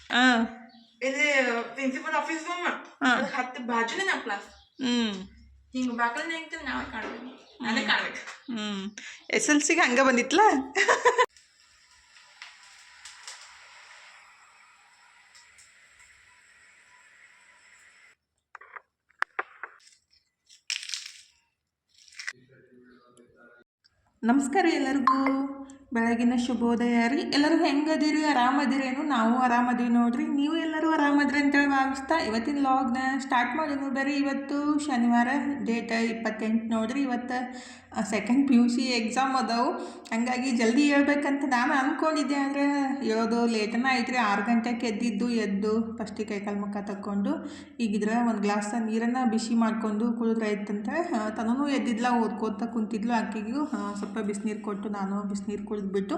ಹಾಂ ಇಲ್ಲಿ principal office room ಹಾಂ ಅದಕ್ಕೆ ಹತ್ತು ಬಾಜುನೇ ನಮ್ಮ ಕ್ಲಾಸ್. ಹ್ಞೂ ಹಿಂಗೆ ಬಾಕಲ್ನ ಹೆಂಗ್ತೀನಿ ನಾವೇ ಕಾಣ್ಬೇಕು, ನಾನೇ ಕಾಣ್ಬೇಕು. ಹ್ಞೂ ಎಸ್ ಎಲ್ ಸಿಗೆ ಹಂಗೆ ಬಂದಿತ್ತಲ್ಲ. ನಮಸ್ಕಾರ ಎಲ್ಲರಿಗೂ, ಬೆಳಗಿನ ಶುಭೋದಯ ರೀ. ಎಲ್ಲರೂ ಹೆಂಗದಿರಿ? ಆರಾಮದಿರೇನು? ನಾವು ಆರಾಮದೀವಿ ನೋಡ್ರಿ. ನೀವು ಎಲ್ಲರೂ ಆರಾಮದ್ರಿ ಅಂತೇಳಿ ಭಾವಿಸ್ತಾ ಇವತ್ತಿನ ಲಾಗ್ನ ಸ್ಟಾರ್ಟ್ ಮಾಡೋದು. ಬರೀ ಇವತ್ತು ಶನಿವಾರ, ಡೇಟ್ 28 ನೋಡ್ರಿ. ಇವತ್ತು ಸೆಕೆಂಡ್ PUC ಎಕ್ಸಾಮ್ ಅದಾವು, ಹಂಗಾಗಿ ಜಲ್ದಿ ಹೇಳ್ಬೇಕಂತ ನಾನು ಅಂದ್ಕೊಂಡಿದ್ದೆ. ಆದರೆ ಹೇಳೋದು ಲೇಟನ ಐತ್ರಿ. 6 ಗಂಟೆಗೆ ಎದ್ದು ಫಸ್ಟಿಗೆ ಕೈಕಾಲು ಮುಖ ತಕ್ಕೊಂಡು ಈಗಿದ್ರೆ ಒಂದು ಗ್ಲಾಸ್ ನೀರನ್ನು ಬಿಸಿ ಮಾಡ್ಕೊಂಡು ಕುಡಿದ್ರೆ ಆಯ್ತಂತ ತನೂ ಎದ್ದಿದ್ಲ, ಓದ್ಕೋತ ಕುಂತಿದ್ಲು. ಆಕೆಗೂ ಸ್ವಲ್ಪ ಬಿಸಿನೀರು ಕೊಟ್ಟು ನಾನು ಬಿಸಿನೀರು ಕುಡಿದ್ಬಿಟ್ಟು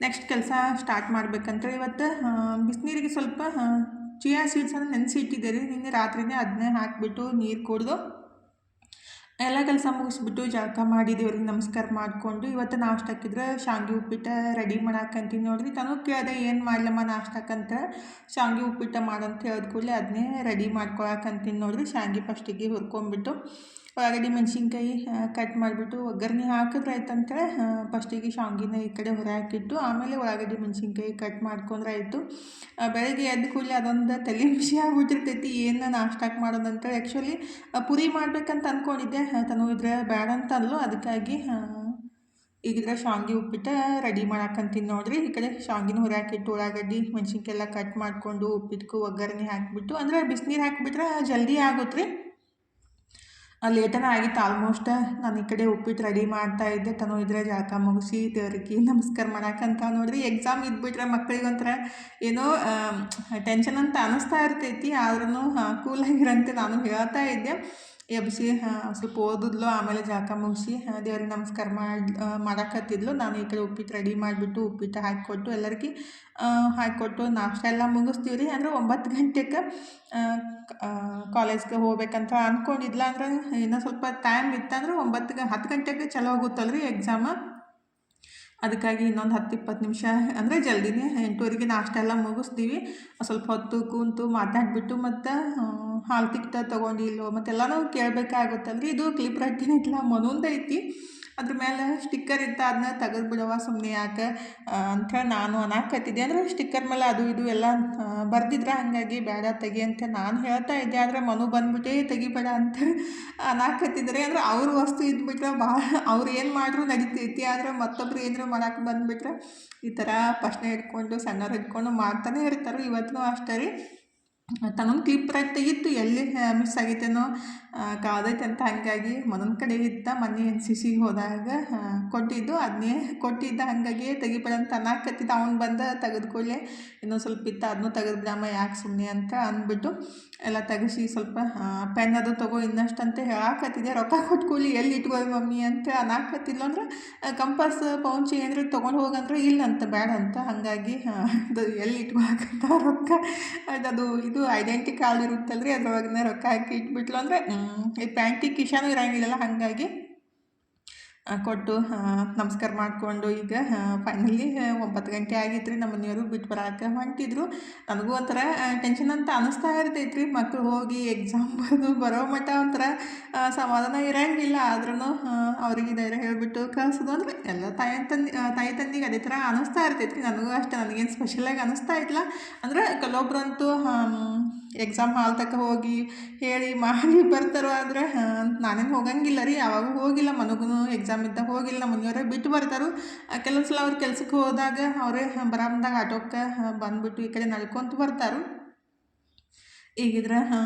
ನೆಕ್ಸ್ಟ್ ಕೆಲಸ ಸ್ಟಾರ್ಟ್ ಮಾಡ್ಬೇಕಂತ ಇವತ್ತು ಬಿಸಿನೀರಿಗೆ ಸ್ವಲ್ಪ ಚಿಯಾ ಸೀಡ್ಸನ್ನು ನೆನೆಸಿ ಇಟ್ಟಿದ್ದೆ ರೀ. ನಿನ್ನೆ ರಾತ್ರಿನೇ ಅದನ್ನೇ ಹಾಕಿಬಿಟ್ಟು ನೀರು ಕುಡಿದು ಎಲ್ಲ ಕೆಲಸ ಮುಗಿಸ್ಬಿಟ್ಟು ಜಳಕ ಮಾಡಿ ದೇವ್ರಿಗೆ ನಮಸ್ಕಾರ ಮಾಡಿಕೊಂಡು ಇವತ್ತು ನಾಷ್ಟಕ್ಕಿದ್ರೆ ಶಾವಿಗೆ ಉಪ್ಪಿಟ್ಟು ರೆಡಿ ಮಾಡಾಕಂತೀನಿ ನೋಡ್ರಿ. ತನೂ ಕೇಳಿದೆ ಏನು ಮಾಡ್ಲಮ್ಮ ನಾಷ್ಟಕ್ಕಂತ. ಶಾವಿಗೆ ಉಪ್ಪಿಟ್ಟು ಮಾಡಂತ ಹೇಳಿದ ಕೂಡಲೇ ಅದನ್ನೇ ರೆಡಿ ಮಾಡ್ಕೊಳಕಂತೀನಿ ನೋಡ್ರಿ. ಶಾವಿಗೆ ಫಸ್ಟಿಗೆ ಹುರ್ಕೊಂಬಿಟ್ಟು ಉಳ್ಳಾಗಡ್ಡಿ ಮೆಣಸಿನ್ಕಾಯಿ ಕಟ್ ಮಾಡಿಬಿಟ್ಟು ಒಗ್ಗರಣೆ ಹಾಕಿದ್ರೆ ಆಯ್ತಂತೇಳಿ ಫಸ್ಟಿಗೆ ಶಾವಿಗೆನ ಈ ಕಡೆ ಹೊರ ಹಾಕಿಟ್ಟು ಆಮೇಲೆ ಉಳ್ಳಾಗಡ್ಡಿ ಮೆಣಸಿನ್ಕಾಯಿ ಕಟ್ ಮಾಡ್ಕೊಂಡ್ರೆ ಆಯಿತು. ಬೆಳಗ್ಗೆ ಎದ್ದು ಕೂಡಲೇ ಅದೊಂದು ತಲೆ ಬಿಸಿ ಆಗ್ಬಿಟ್ಟಿರ್ತೈತಿ, ಏನು ನಾಷ್ಟಕ್ಕೆ ಮಾಡೋದಂತೇಳಿ. ಆ್ಯಕ್ಚುಲಿ ಪುರಿ ಮಾಡ್ಬೇಕಂತ ಅಂದ್ಕೊಂಡಿದ್ದೆ, ತನು ಇದ್ರೆ ಬೇಡ ಅಂತ ಅಲ್ಲೋ, ಅದಕ್ಕಾಗಿ ಈಗಿದ್ರೆ ಶಾವಿಗೆ ಉಪ್ಪಿಟ್ಟು ರೆಡಿ ಮಾಡಾಕಂತೀನಿ ನೋಡ್ರಿ. ಈ ಕಡೆ ಶಾವಿಗೆನ ಹೊರ ಹಾಕಿಟ್ಟು ಉಳ್ಳಾಗಡ್ಡಿ ಮೆಣಸಿನ್ಕಾಯಿ ಎಲ್ಲ ಕಟ್ ಮಾಡಿಕೊಂಡು ಉಪ್ಪಿಟ್ಟು ಒಗ್ಗರಣೆ ಹಾಕಿಬಿಟ್ಟು, ಅಂದರೆ ಬಿಸಿನೀರು ಹಾಕಿಬಿಟ್ರೆ ಜಲ್ದಿ ಆಗುತ್ತೆ ರೀ. ಲೇಟನ ಆಗಿತ್ತು ಆಲ್ಮೋಸ್ಟ್. ನಾನು ಈ ಕಡೆ ಉಪ್ಪಿಟ್ಟು ರೆಡಿ ಮಾಡ್ತಾಯಿದ್ದೆ, ತನು ಇದ್ರೆ ಜಳಕ ಮುಗಿಸಿ ದೇವ್ರಿಗೆ ನಮಸ್ಕಾರ ಮಾಡಾಕಂತ ನೋಡ್ರಿ. ಎಕ್ಸಾಮ್ ಇದ್ಬಿಟ್ರೆ ಮಕ್ಳಿಗೆ ಒಂಥರ ಏನೋ ಟೆನ್ಷನ್ ಅಂತ ಅನ್ನಿಸ್ತಾ ಇರ್ತೈತಿ, ಆದ್ರೂ ಕೂಲಾಗಿರಂತೆ ನಾನು ಹೇಳ್ತಾ ಇದ್ದೆ. ಎಬ್ಬಿಸಿ ಸ್ವಲ್ಪ ಓದಿದ್ಲು, ಆಮೇಲೆ ಜಳಕ ಮುಗಿಸಿ ದೇವ್ರಿಗೆ ನಮಸ್ಕಾರ ಮಾಡಾಕತ್ತಿದ್ಲು. ನಾನು ಈ ಕಡೆ ಉಪ್ಪಿಟ್ಟು ರೆಡಿ ಮಾಡಿಬಿಟ್ಟು ಉಪ್ಪಿಟ್ಟು ಹಾಕಿಕೊಟ್ಟು ಎಲ್ಲರಿಗೆ ಹಾಕಿಕೊಟ್ಟು ನಾಷ್ಟ ಎಲ್ಲ ಮುಗಿಸ್ತೀವಿ ರೀ. ಅಂದರೆ 9 ಗಂಟೆಗೆ ಕಾಲೇಜ್ಗೆ ಹೋಗ್ಬೇಕಂತ ಅಂದ್ಕೊಂಡಿದ್ಲ. ಅಂದ್ರೆ ಇನ್ನೂ ಸ್ವಲ್ಪ ಟೈಮ್ ಇತ್ತಂದ್ರೆ 10 ಗಂಟೆಗೆ ಚಲೋ ಹೋಗುತ್ತಲ್ಲ ರೀ ಎಕ್ಸಾಮ. ಅದಕ್ಕಾಗಿ ಇನ್ನೊಂದು 10-20 ನಿಮಿಷ ಅಂದರೆ ಜಲ್ದಿನೇ 8:30ಗೆ ನಾಷ್ಟ ಎಲ್ಲ ಮುಗಿಸ್ತೀವಿ. ಸ್ವಲ್ಪ ಹೊತ್ತು ಕೂತು ಮಾತಾಡಿಬಿಟ್ಟು ಮತ್ತು ಹಾಲು ತಿಕ್ತ ತೊಗೊಂಡಿಲ್ಲೋ ಮತ್ತೆಲ್ಲನೂ ಕೇಳಬೇಕಾಗುತ್ತಲ್ಲ ರೀ. ಇದು ಕ್ಲಿಪ್ ರಟ್ಟಿನಿಲ್ಲ ಮನೊಂದೈತಿ, ಅದ್ರ ಮೇಲೆ ಸ್ಟಿಕ್ಕರ್ ಇತ್ತು, ಅದನ್ನ ತೆಗೆದು ಬಿಡವ ಸುಮ್ಮನೆ ಯಾಕೆ ಅಂಥೇಳಿ ನಾನು ಅನ್ನಕತ್ತಿದ್ದೆ. ಅಂದರೆ ಸ್ಟಿಕ್ಕರ್ ಮೇಲೆ ಅದು ಇದು ಎಲ್ಲ ಬರ್ದಿದ್ರೆ ಹಾಗಾಗಿ ಬೇಡ ತೆಗಿ ಅಂತ ನಾನು ಹೇಳ್ತಾ ಇದ್ದೆ. ಆದರೆ ಮನು ಬಂದುಬಿಟ್ಟೆ ತೆಗಿಬೇಡ ಅಂತ ಅನ್ನಕತ್ತಿದ್ರೆ. ಅಂದರೆ ಅವ್ರ ವಸ್ತು ಇದ್ಬಿಟ್ರೆ ಭಾಳ ಅವ್ರು ಏನು ಮಾಡ್ರೂ ನಡಿತೈತಿ, ಆದರೆ ಮತ್ತೊಬ್ರು ಏನಾರು ಮಾಡಕ್ಕೆ ಬಂದುಬಿಟ್ರೆ ಈ ಥರ ಪ್ರಶ್ನೆ ಹಿಡ್ಕೊಂಡು ಸಣ್ಣವ್ರು ಹಿಡ್ಕೊಂಡು ಮಾಡ್ತಾನೆ ಇರ್ತಾರೆ. ಇವತ್ತು ಅಷ್ಟೇ ರೀ. ತನ್ನೊಂದು ಕ್ಲಿಪ್ ರೈಟ್ ತೆಗಿತ್ತು, ಎಲ್ಲಿ ಮಿಸ್ ಆಗೈತೇನೋ ಕಾದೈತೆ ಅಂತ. ಹಾಗಾಗಿ ಮನೊಂದು ಕಡೆ ಇತ್ತ, ಮೊನ್ನೆ NCCಗೆ ಹೋದಾಗ ಕೊಟ್ಟಿದ್ದು ಅದನ್ನೇ ಕೊಟ್ಟಿದ್ದ, ಹಾಗಾಗಿ ತೆಗಿಬೇಡ ಅಂತ ಅನ್ನಕತ್ತಿದ್ದ. ಅವ್ನು ಬಂದು ತೆಗೆದುಕೊಳ್ಳೆ ಇನ್ನೊಂದು ಸ್ವಲ್ಪ ಇತ್ತು, ಅದನ್ನೂ ತೆಗೆದ್ಬಿಡಮ್ಮ ಯಾಕೆ ಸುಮ್ಮನೆ ಅಂತ ಅಂದ್ಬಿಟ್ಟು ಎಲ್ಲ ತೆಗಿಸಿ ಸ್ವಲ್ಪ ಪೆನ್ ಅದು ತೊಗೋ ಇನ್ನಷ್ಟು ಅಂತ ಹೇಳಾಕತ್ತಿದ್ದೆ. ರೊಕ್ಕ ಕೊಟ್ಕೊಳ್ಳಿ ಎಲ್ಲಿ ಇಟ್ಕೊಳ್ಳಿ ಮಮ್ಮಿ ಅಂತ ಅನ್ನಕತ್ತಿದ್ಲು. ಅಂದ್ರೆ ಕಂಪಾಸ್ ಪೌಂಚಿ ಏನಾರು ತೊಗೊಂಡು ಹೋಗಂದ್ರೆ ಇಲ್ಲ ಅಂತ, ಬೇಡ ಅಂತ. ಹಾಗಾಗಿ ಅದು ಎಲ್ಲಿ ಇಟ್ಕೊಳಕಂತ ರೊಕ್ಕ ಅದು ಇದು ಐಡೆಂಟಿ ಕಾರ್ಡ್ ಇರುತ್ತಲ್ಲ ರೀ, ಅದ್ರೊಳಗನೆ ರೊಕ್ಕ ಹಾಕಿ ಇಟ್ಬಿಟ್ಲು. ಅಂದರೆ ಈ ಪ್ಯಾಂಟಿಗೆ ಕಿಶಾನು ಇರೋಂಗಿಲ್ಲಲ್ಲ, ಹಾಗಾಗಿ ಕೊಟ್ಟು ನಮಸ್ಕಾರ ಮಾಡಿಕೊಂಡು ಈಗ ಫೈನಲಿ 9 ಗಂಟೆ ಆಗಿತ್ತು ರೀ. ನಮ್ಮ ಮನೆಯವರು ಬಿಟ್ಟು ಬರೋಕೆ ಹೊಂಟಿದ್ರು. ನನಗೂ ಒಂಥರ ಟೆನ್ಷನ್ ಅಂತ ಅನ್ನಿಸ್ತಾ ಇರ್ತೈತೆ ರೀ. ಮಕ್ಕಳು ಹೋಗಿ ಎಕ್ಸಾಮ್ ಬರೋ ಮಟ್ಟ ಒಂಥರ ಸಮಾಧಾನ ಇರೋಂಗಿಲ್ಲ. ಆದ್ರೂ ಅವ್ರಿಗೆ ಧೈರ್ಯ ಹೇಳಿಬಿಟ್ಟು ಕಳಿಸೋದು ಅಂದರೆ ಎಲ್ಲ ತಾಯಿ ತಂದಿಗೆ ಅದೇ ಥರ ಅನ್ನಿಸ್ತಾ ಇರ್ತೈತೆ ರೀ. ನನಗೂ ಅಷ್ಟೇ, ನನಗೇನು ಸ್ಪೆಷಲಾಗಿ ಅನ್ನಿಸ್ತಾ ಇತ್ತಲ್ಲ. ಅಂದರೆ ಕೆಲವೊಬ್ರಂತೂ ಎಕ್ಸಾಮ್ ಹಾಲ್ ತನಕ ಹೋಗಿ ಹೇಳಿ ಮಾಡಿ ಬರ್ತಾರೋ. ಆದರೆ ನಾನೇನು ಹೋಗಂಗಿಲ್ಲ ರೀ, ಯಾವಾಗೂ ಹೋಗಿಲ್ಲ. ಮನಗೂ ಎಕ್ಸಾಮ್ ಇದ್ದಾಗ ಹೋಗಿಲ್ಲ, ನಮ್ಮ ಮನೆಯವರೇ ಬಿಟ್ಟು ಬರ್ತಾರೆ. ಕೆಲವೊಂದು ಸಲ ಅವ್ರು ಕೆಲ್ಸಕ್ಕೆ ಹೋದಾಗ ಅವರೇ ಬರಾಮದಾಗ ಆಟೋಕ್ಕೆ ಬಂದುಬಿಟ್ಟು ಈ ಕಡೆ ನಡ್ಕೊತ ಬರ್ತಾರೆ. ಈಗಿದ್ರೆ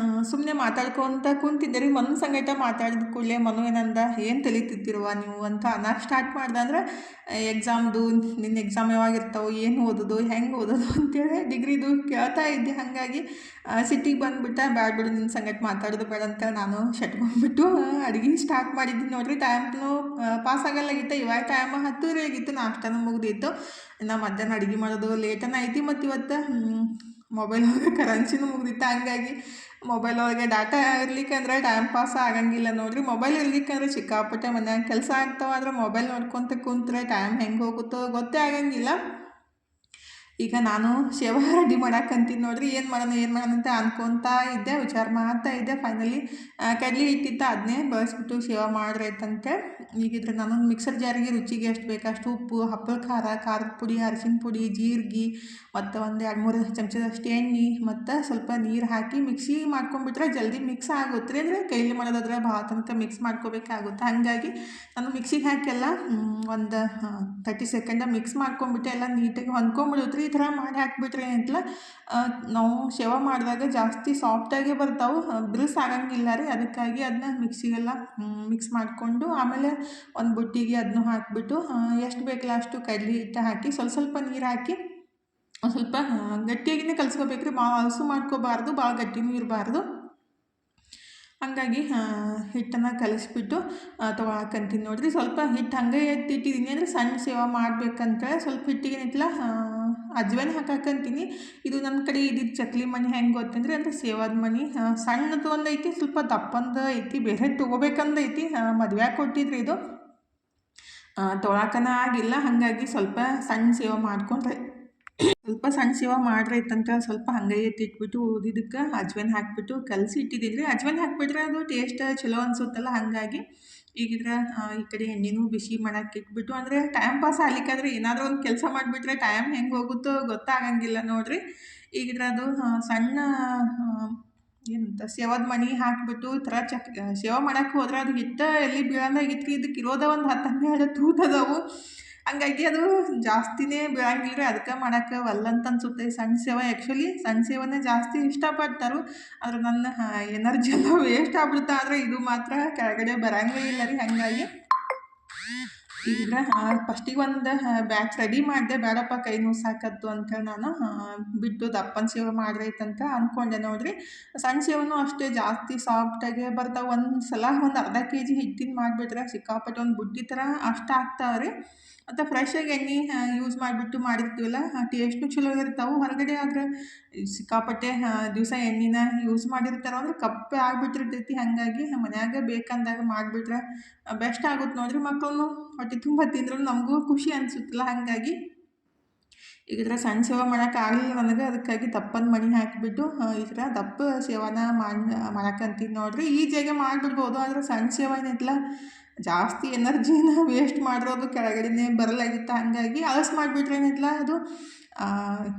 ಸುಮ್ಮನೆ ಮಾತಾಡ್ಕೊತ ಕುಂತಿದ್ದೆ ರೀ. ಮನು ಸಂಗಟ ಮಾತಾಡಿದ ಕೂಡಲೇ ಮನು ಏನಂದ, ಏನು ತಲಿತಿತ್ತಿರುವ ನೀವು ಅಂತ ಅನ್ನಕ್ಕೆ ಸ್ಟಾರ್ಟ್ ಮಾಡ್ದೆ. ಅಂದ್ರೆ ಎಕ್ಸಾಮ್ದು ನಿನ್ನ ಎಕ್ಸಾಮ್ ಯಾವಾಗಿರ್ತಾವೆ, ಏನು ಓದೋದು, ಹೆಂಗೆ ಓದೋದು ಅಂತೇಳಿ ಡಿಗ್ರಿದು ಕೇಳ್ತಾ ಇದ್ದೆ. ಹಾಗಾಗಿ ಸಿಟ್ಟಿಗೆ ಬಂದುಬಿಟ್ಟ, ಬ್ಯಾಡ ಬಿಡು ನಿನ್ನ ಸಂಗಟ ಮಾತಾಡೋದು ಬೇಡ ಅಂತ ನಾನು ಶಟ್ಕೊಂಡ್ಬಿಟ್ಟು ಅಡುಗೆ ಸ್ಟಾರ್ಟ್ ಮಾಡಿದ್ದೀನಿ ನೋಡ್ರಿ. ಟೈಮ್ನು ಪಾಸ್ ಆಗಲ್ಲಾಗಿತ್ತು. ಇವಾಗ ಟೈಮ್ 10:30 ಆಗಿತ್ತು, ನಾಷ್ಟನೂ ಮುಗ್ದಿತ್ತು. ಇನ್ನು ಮಧ್ಯಾಹ್ನ ಅಡುಗೆ ಮಾಡೋದು ಲೇಟನ ಐತಿ. ಮತ್ತು ಇವತ್ತು ಮೊಬೈಲ್ ಒಳಗೆ ಕರೆನ್ಸಿನೂ ಮುಗ್ದಿತ್ತು. ಹಂಗಾಗಿ ಮೊಬೈಲ್ ಒಳಗೆ ಡಾಟಾ ಇರ್ಲಿಕ್ಕಂದ್ರೆ ಟೈಮ್ ಪಾಸ್ ಆಗಂಗಿಲ್ಲ ನೋಡ್ರಿ. ಮೊಬೈಲ್ ಇರ್ಲಿಕ್ಕಂದ್ರೆ ಸಿಕ್ಕಾಪಟ್ಟೆ ಮನ್ಯಾಗ ಕೆಲಸ ಆಗ್ತಾವೆ. ಆದರೆ ಮೊಬೈಲ್ ನೋಡ್ಕೊತ ಕುಂತ್ರೆ ಟೈಮ್ ಹೆಂಗೆ ಹೋಗುತ್ತೋ ಗೊತ್ತೇ ಆಗಂಗಿಲ್ಲ. ಈಗ ನಾನು ಶೇವ ರೆಡಿ ಮಾಡಾಕಂತೀನಿ ನೋಡ್ರಿ, ಏನು ಮಾಡೋಣ ಅಂತ ಅನ್ಕೊತಾ ಇದ್ದೆ, ವಿಚಾರ ಮಾಡ್ತಾ ಇದ್ದೆ. ಫೈನಲಿ ಕಡ್ಲೆ ಹಿಟ್ಟಿತ್ತ ಅದನ್ನೇ ಬಳಸ್ಬಿಟ್ಟು ಶೇವ ಮಾಡ್ರೈತಂತೆ. ಈಗಿದ್ರೆ ನಾನೊಂದು ಮಿಕ್ಸರ್ ಜಾರಿಗೆ ರುಚಿಗೆ ಎಷ್ಟು ಬೇಕು ಅಷ್ಟು ಉಪ್ಪು, ಹಪ್ಪಳ ಖಾರ, ಖಾರದ ಪುಡಿ, ಅರಿಶಿನ ಪುಡಿ, ಜೀರಿಗೆ ಮತ್ತು ಒಂದು 2-3 ಚಮಚದಷ್ಟು ಎಣ್ಣೆ ಮತ್ತು ಸ್ವಲ್ಪ ನೀರು ಹಾಕಿ ಮಿಕ್ಸಿ ಮಾಡ್ಕೊಂಡ್ಬಿಟ್ರೆ ಜಲ್ದಿ ಮಿಕ್ಸ್ ಆಗುತ್ತೆ ರೀ. ಅಂದರೆ ಕೈಲಿ ಮಾಡೋದಾದ್ರೆ ಭಾಳ ತನಕ ಮಿಕ್ಸ್ ಮಾಡ್ಕೋಬೇಕಾಗುತ್ತೆ. ಹಾಗಾಗಿ ನಾನು ಮಿಕ್ಸಿಗೆ ಹಾಕೆಲ್ಲ ಒಂದು 30 ಸೆಕೆಂಡ ಮಿಕ್ಸ್ ಮಾಡ್ಕೊಂಬಿಟ್ಟೆ, ಎಲ್ಲ ನೀಟಾಗಿ ಹೊಂದ್ಕೊಂಬಿಡುತ್ತೆ ರೀ. ಈ ಥರ ಮಾಡಿ ಹಾಕ್ಬಿಟ್ರೆ ಅಂತಲ್ಲ ನಾವು ಶೇವ ಮಾಡಿದಾಗ ಜಾಸ್ತಿ ಸಾಫ್ಟಾಗಿ ಬರ್ತಾವೆ, ಬಿರುಸು ಆಗಂಗಿಲ್ಲ ರೀ. ಅದಕ್ಕಾಗಿ ಅದನ್ನ ಮಿಕ್ಸಿಗೆಲ್ಲ ಮಿಕ್ಸ್ ಮಾಡಿಕೊಂಡು ಆಮೇಲೆ ಒಂದು ಬುಟ್ಟಿಗೆ ಅದನ್ನು ಹಾಕಿಬಿಟ್ಟು ಎಷ್ಟು ಬೇಕಲ್ಲ ಅಷ್ಟು ಕಡ್ಲೆ ಹಿಟ್ಟು ಹಾಕಿ ಸ್ವಲ್ಪ ನೀರು ಹಾಕಿ ಒಂದು ಸ್ವಲ್ಪ ಗಟ್ಟಿಯಾಗಿಯೇ ಕಲಿಸ್ಕೋಬೇಕು ರೀ. ಭಾಳ ಹಲಸು ಮಾಡ್ಕೋಬಾರ್ದು, ಭಾಳ ಗಟ್ಟಿನೂ ಇರಬಾರ್ದು. ಹಾಗಾಗಿ ಹಿಟ್ಟನ್ನು ಕಲಿಸ್ಬಿಟ್ಟು ತೊಗೊಳಕಂತೀನಿ ನೋಡಿರಿ. ಸ್ವಲ್ಪ ಹಿಟ್ಟು ಹಂಗೆ ಎತ್ತಿಟ್ಟಿದ್ದೀನಿ ಅಂದರೆ ಸಣ್ಣ ಸೇವ ಮಾಡ್ಬೇಕಂತೇಳಿ ಸ್ವಲ್ಪ ಹಿಟ್ಟಿಗೆ ನಿಂತಲ ಅಜ್ವಾನ ಹಾಕಾಕಂತೀನಿ. ಇದು ನಮ್ಮ ಕಡೆ ಇದ್ದಿದ್ದು ಚಕ್ಲಿ ಮಣಿ ಹೆಂಗೆ ಗೊತ್ತಂದ್ರೆ ಅಂದರೆ ಸೇವಾದ ಮಣಿ ಸಣ್ಣದು ಒಂದು ಐತಿ, ಸ್ವಲ್ಪ ದಪ್ಪಂದು ಐತಿ, ಬೇರೆ ತೊಗೋಬೇಕಂದು ಐತಿ. ಮದುವೆ ಕೊಟ್ಟಿದ್ರಿ ಇದು, ತೊಗೊಳಕನ ಆಗಿಲ್ಲ. ಹಾಗಾಗಿ ಸ್ವಲ್ಪ ಸಣ್ಣ ಸೇವ ಮಾಡ್ಕೊಂಡ್ರೆ ಸ್ವಲ್ಪ ಸಣ್ಣ ಸೇವ ಮಾಡ್ರೈತಂತ ಸ್ವಲ್ಪ ಹಂಗೆ ಎತ್ತಿಟ್ಬಿಟ್ಟು ಉಳಿದಿದ್ದಕ್ಕೆ ಅಜ್ವಾನ ಹಾಕಿಬಿಟ್ಟು ಕಲಸಿ ಇಟ್ಟಿದ್ದೀನಿ ರೀ. ಅಜ್ವಾನ ಹಾಕಿಬಿಟ್ರೆ ಅದು ಟೇಸ್ಟ್ ಚಲೋ ಅನಿಸುತ್ತಲ್ಲ. ಹಾಗಾಗಿ ಈಗಿದ್ರೆ ಈ ಕಡೆ ಎಣ್ಣೆನೂ ಬಿಸಿ ಮಾಡಕ್ಕೆ ಇಟ್ಬಿಟ್ಟು, ಅಂದರೆ ಟೈಮ್ ಪಾಸ್ ಆಗ್ಲಿಕ್ಕಾದ್ರೆ ಏನಾದರೂ ಒಂದು ಕೆಲಸ ಮಾಡಿಬಿಟ್ರೆ ಟೈಮ್ ಹೆಂಗೆ ಹೋಗುತ್ತೋ ಗೊತ್ತಾಗಂಗಿಲ್ಲ ನೋಡಿರಿ. ಈಗಿದ್ರೆ ಅದು ಸಣ್ಣ ಏನಂತ ಸೇವದ ಮಣಿ ಹಾಕಿಬಿಟ್ಟು ಈ ಥರ ಸೇವ ಮಾಡಕ್ಕೆ ಹೋದ್ರೆ ಅದು ಹಿಟ್ಟು ಎಲ್ಲಿ ಬೀಳಂದಾಗಿತ್ತು ರೀ. ಇದಕ್ಕೆ ಇರೋದ ಒಂದು 10-12 ತೂತದವು. ಹಂಗಾಗಿ ಅದು ಜಾಸ್ತಿನೇ ಬೀಳಂಗಿಲ್ಲ ರೀ. ಅದಕ್ಕೆ ಮಾಡೋಕ್ಕೆ ಒಲ್ಲಂತ ಅನ್ಸುತ್ತೆ. ಸಣ್ಣ ಸೇವ ಆ್ಯಕ್ಚುಲಿ ಸಣ್ಣ ಸೇವನೇ ಜಾಸ್ತಿ ಇಷ್ಟಪಡ್ತಾರೆ, ಆದ್ರೆ ನನ್ನ ಎನರ್ಜಿ ಎಲ್ಲ ವೇಸ್ಟ್ ಆಗ್ಬಿಡುತ್ತೆ. ಆದರೆ ಇದು ಮಾತ್ರ ಕೆಳಗಡೆ ಬರೋಂಗೇ ಇಲ್ಲ ರೀ. ಹಾಗಾಗಿ ಈಗ ಫಸ್ಟಿಗೆ ಒಂದು ಬ್ಯಾಚ್ ರೆಡಿ ಮಾಡಿದೆ. ಬೇಡಪ್ಪ ಕೈ ಸಾಕತ್ತು ಅಂಥೇಳಿ ನಾನು ಬಿಟ್ಟು ದಪ್ಪನ ಸೇವೆ ಮಾಡ್ರೈತಂತ ಅಂದ್ಕೊಂಡೆ ನೋಡಿರಿ. ಸಣ್ಣ ಸೇವನೂ ಅಷ್ಟೇ ಜಾಸ್ತಿ ಸಾಫ್ಟಾಗೆ ಬರ್ತಾವೆ. ಒಂದು ಸಲ ಒಂದು ಅರ್ಧ kg ಹಿಟ್ಟಿನ ಮಾಡಿಬಿಟ್ರೆ ಸಿಕ್ಕಾಪಟ್ಟೆ ಒಂದು ಬುಟ್ಟಿ ಥರ ಅಷ್ಟು ಆಗ್ತಾವೆ ರೀ. ಮತ್ತು ಫ್ರೆಶ್ಶಾಗಿ ಎಣ್ಣೆ ಯೂಸ್ ಮಾಡಿಬಿಟ್ಟು ಮಾಡಿರ್ತೀವಲ್ಲ, ಟೇಸ್ಟು ಚಲೋ ಇರ್ತಾವೆ. ಹೊರಗಡೆ ಆದರೆ ಸಿಕ್ಕಾಪಟ್ಟೆ ದಿವಸ ಎಣ್ಣೆನ ಯೂಸ್ ಮಾಡಿರ್ತಾರೆ ಅಂದ್ರೆ ಕಪ್ಪೆ ಆಗಿಬಿಟ್ಟಿರ್ತೈತಿ. ಹಾಗಾಗಿ ಮನ್ಯಾಗ ಬೇಕಂದಾಗ ಮಾಡಿಬಿಟ್ರೆ ಬೆಸ್ಟ್ ಆಗುತ್ತೆ ನೋಡಿರಿ. ಮಕ್ಕಳು ಹೊಟ್ಟೆ ತುಂಬ ತಿಂದ್ರು ನಮಗೂ ಖುಷಿ ಅನಿಸುತ್ತಲ್ಲ. ಹಾಗಾಗಿ ಈಗಿದ್ರೆ ಸಣ್ಣ ಸೇವೆ ಮಾಡೋಕೆ ಆಗಲಿಲ್ಲ ನನಗೆ, ಅದಕ್ಕಾಗಿ ದಪ್ಪನ ಮಣಿ ಹಾಕಿಬಿಟ್ಟು ಈ ಥರ ದಪ್ಪ ಸೇವನ ಮಾಡಕ್ಕಂತೀನಿ ನೋಡಿರಿ. ಈಜಿಯಾಗೆ ಮಾಡಿಬಿಡ್ಬೋದು. ಆದರೆ ಸಣ್ಣ ಸೇವೆ ಏನೈತಲ್ಲ ಜಾಸ್ತಿ ಎನರ್ಜಿನ ವೇಸ್ಟ್ ಮಾಡಿರೋದು ಕೆಳಗಡೆನೇ ಬರಲಾಗಿತ್ತು. ಹಾಗಾಗಿ ಅಳಸ್ ಮಾಡಿಬಿಟ್ರೆ ಏನೈತಲ್ಲ ಅದು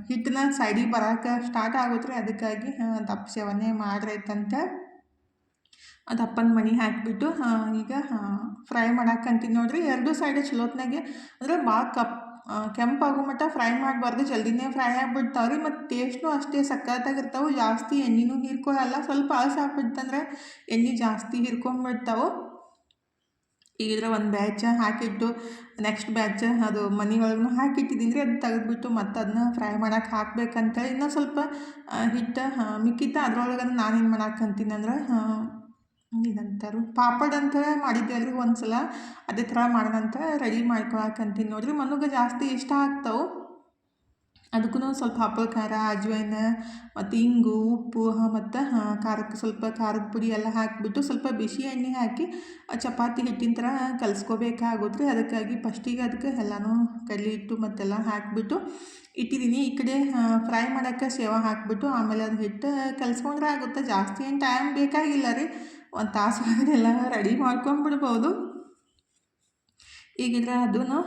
ಹಿಟ್ಟನ್ನ ಸೈಡಿಗೆ ಬರೋಕೆ ಸ್ಟಾರ್ಟ್ ಆಗುತ್ತೆ ರೀ. ಅದಕ್ಕಾಗಿ ದಪ್ಪ ಸೇವನೆ ಮಾಡ್ರೈತಂತ ದಪ್ಪನ ಮಣಿ ಹಾಕಿಬಿಟ್ಟು ಈಗ ಫ್ರೈ ಮಾಡಕ್ಕಂತೀನಿ ನೋಡಿರಿ. 2 ಸೈಡ್ ಚಲೋತ್ನಾಗೆ ಅಂದರೆ ಭಾಳ ಕೆಂಪಾಗೋ ಮಟ್ಟ ಫ್ರೈ ಮಾಡಬಾರ್ದು, ಜಲ್ದಿನೇ ಫ್ರೈ ಆಗಿಬಿಡ್ತಾವೆ ರೀ. ಮತ್ತು ಟೇಸ್ಟು ಅಷ್ಟೇ ಸಖತ್ತಾಗಿರ್ತಾವೆ. ಜಾಸ್ತಿ ಎಣ್ಣೆನೂ ಹೀರ್ಕೊಳ್ಳಲ್ಲ. ಸ್ವಲ್ಪ ಅಳಸು ಹಾಕ್ಬಿಡ್ತಂದ್ರೆ ಎಣ್ಣೆ ಜಾಸ್ತಿ ಹೀರ್ಕೊಂಡ್ಬಿಡ್ತಾವೆ. ಈಗಿದ್ರೆ ಒಂದು ಬ್ಯಾಚ್ ಹಾಕಿಟ್ಟು ನೆಕ್ಸ್ಟ್ ಬ್ಯಾಚ್ ಅದು ಮನೆ ಒಳಗೂ ಹಾಕಿಟ್ಟಿದ್ದೀನಿ ರೀ. ಅದು ತೆಗೆದ್ಬಿಟ್ಟು ಮತ್ತು ಅದನ್ನ ಫ್ರೈ ಮಾಡೋಕೆ ಹಾಕ್ಬೇಕಂತೇಳಿ ಇನ್ನೂ ಸ್ವಲ್ಪ ಹಿಟ್ಟು ಮಿಕ್ಕಿತ್ತು. ಅದ್ರೊಳಗೆ ನಾನೇನು ಮಾಡಕ್ಕಂತೀನಿ ಅಂದ್ರೆ ಏನಂತಾರೆ ಪಾಪಡ್ ಅಂತೇಳಿ ಮಾಡಿದ್ದೆ ಅಲ್ರಿ ಒಂದು ಸಲ, ಅದೇ ಥರ ಮಾಡೋಣಂತ ರೆಡಿ ಮಾಡ್ಕೊಳಕ್ಕಂತೀನಿ ನೋಡಿರಿ. ಮನಗೆ ಜಾಸ್ತಿ ಇಷ್ಟ ಆಗ್ತಾವೆ. ಅದಕ್ಕೂ ಸ್ವಲ್ಪ ಹಪ್ಪಳ ಖಾರ, ಅಜ್ವಾನ ಮತ್ತು ಇಂಗು, ಉಪ್ಪು ಮತ್ತು ಖಾರಕ್ಕೆ ಸ್ವಲ್ಪ ಖಾರದ ಪುಡಿ ಎಲ್ಲ ಹಾಕಿಬಿಟ್ಟು ಸ್ವಲ್ಪ ಬಿಸಿ ಎಣ್ಣೆ ಹಾಕಿ ಚಪಾತಿ ಹಿಟ್ಟಿನ ಥರ ಕಲಿಸ್ಕೋಬೇಕಾಗುತ್ತೆ ರೀ. ಅದಕ್ಕಾಗಿ ಫಸ್ಟಿಗೆ ಅದಕ್ಕೆ ಎಲ್ಲನೂ ಕಡಲೆ ಹಿಟ್ಟು ಮತ್ತೆಲ್ಲ ಹಾಕಿಬಿಟ್ಟು ಇಟ್ಟಿದ್ದೀನಿ. ಈ ಕಡೆ ಫ್ರೈ ಮಾಡೋಕ್ಕೆ ಸೇವ ಹಾಕಿಬಿಟ್ಟು ಆಮೇಲೆ ಅದು ಹಿಟ್ಟು ಕಲಿಸ್ಕೊಂಡ್ರೆ ಆಗುತ್ತೆ. ಜಾಸ್ತಿ ಏನು ಟೈಮ್ ಬೇಕಾಗಿಲ್ಲ ರೀ. 1 ತಾಸು ಒಳಗೆಲ್ಲ ರೆಡಿ ಮಾಡ್ಕೊಂಡ್ಬಿಡ್ಬೋದು. ಈಗಿದ್ರೆ ಅದನ್ನು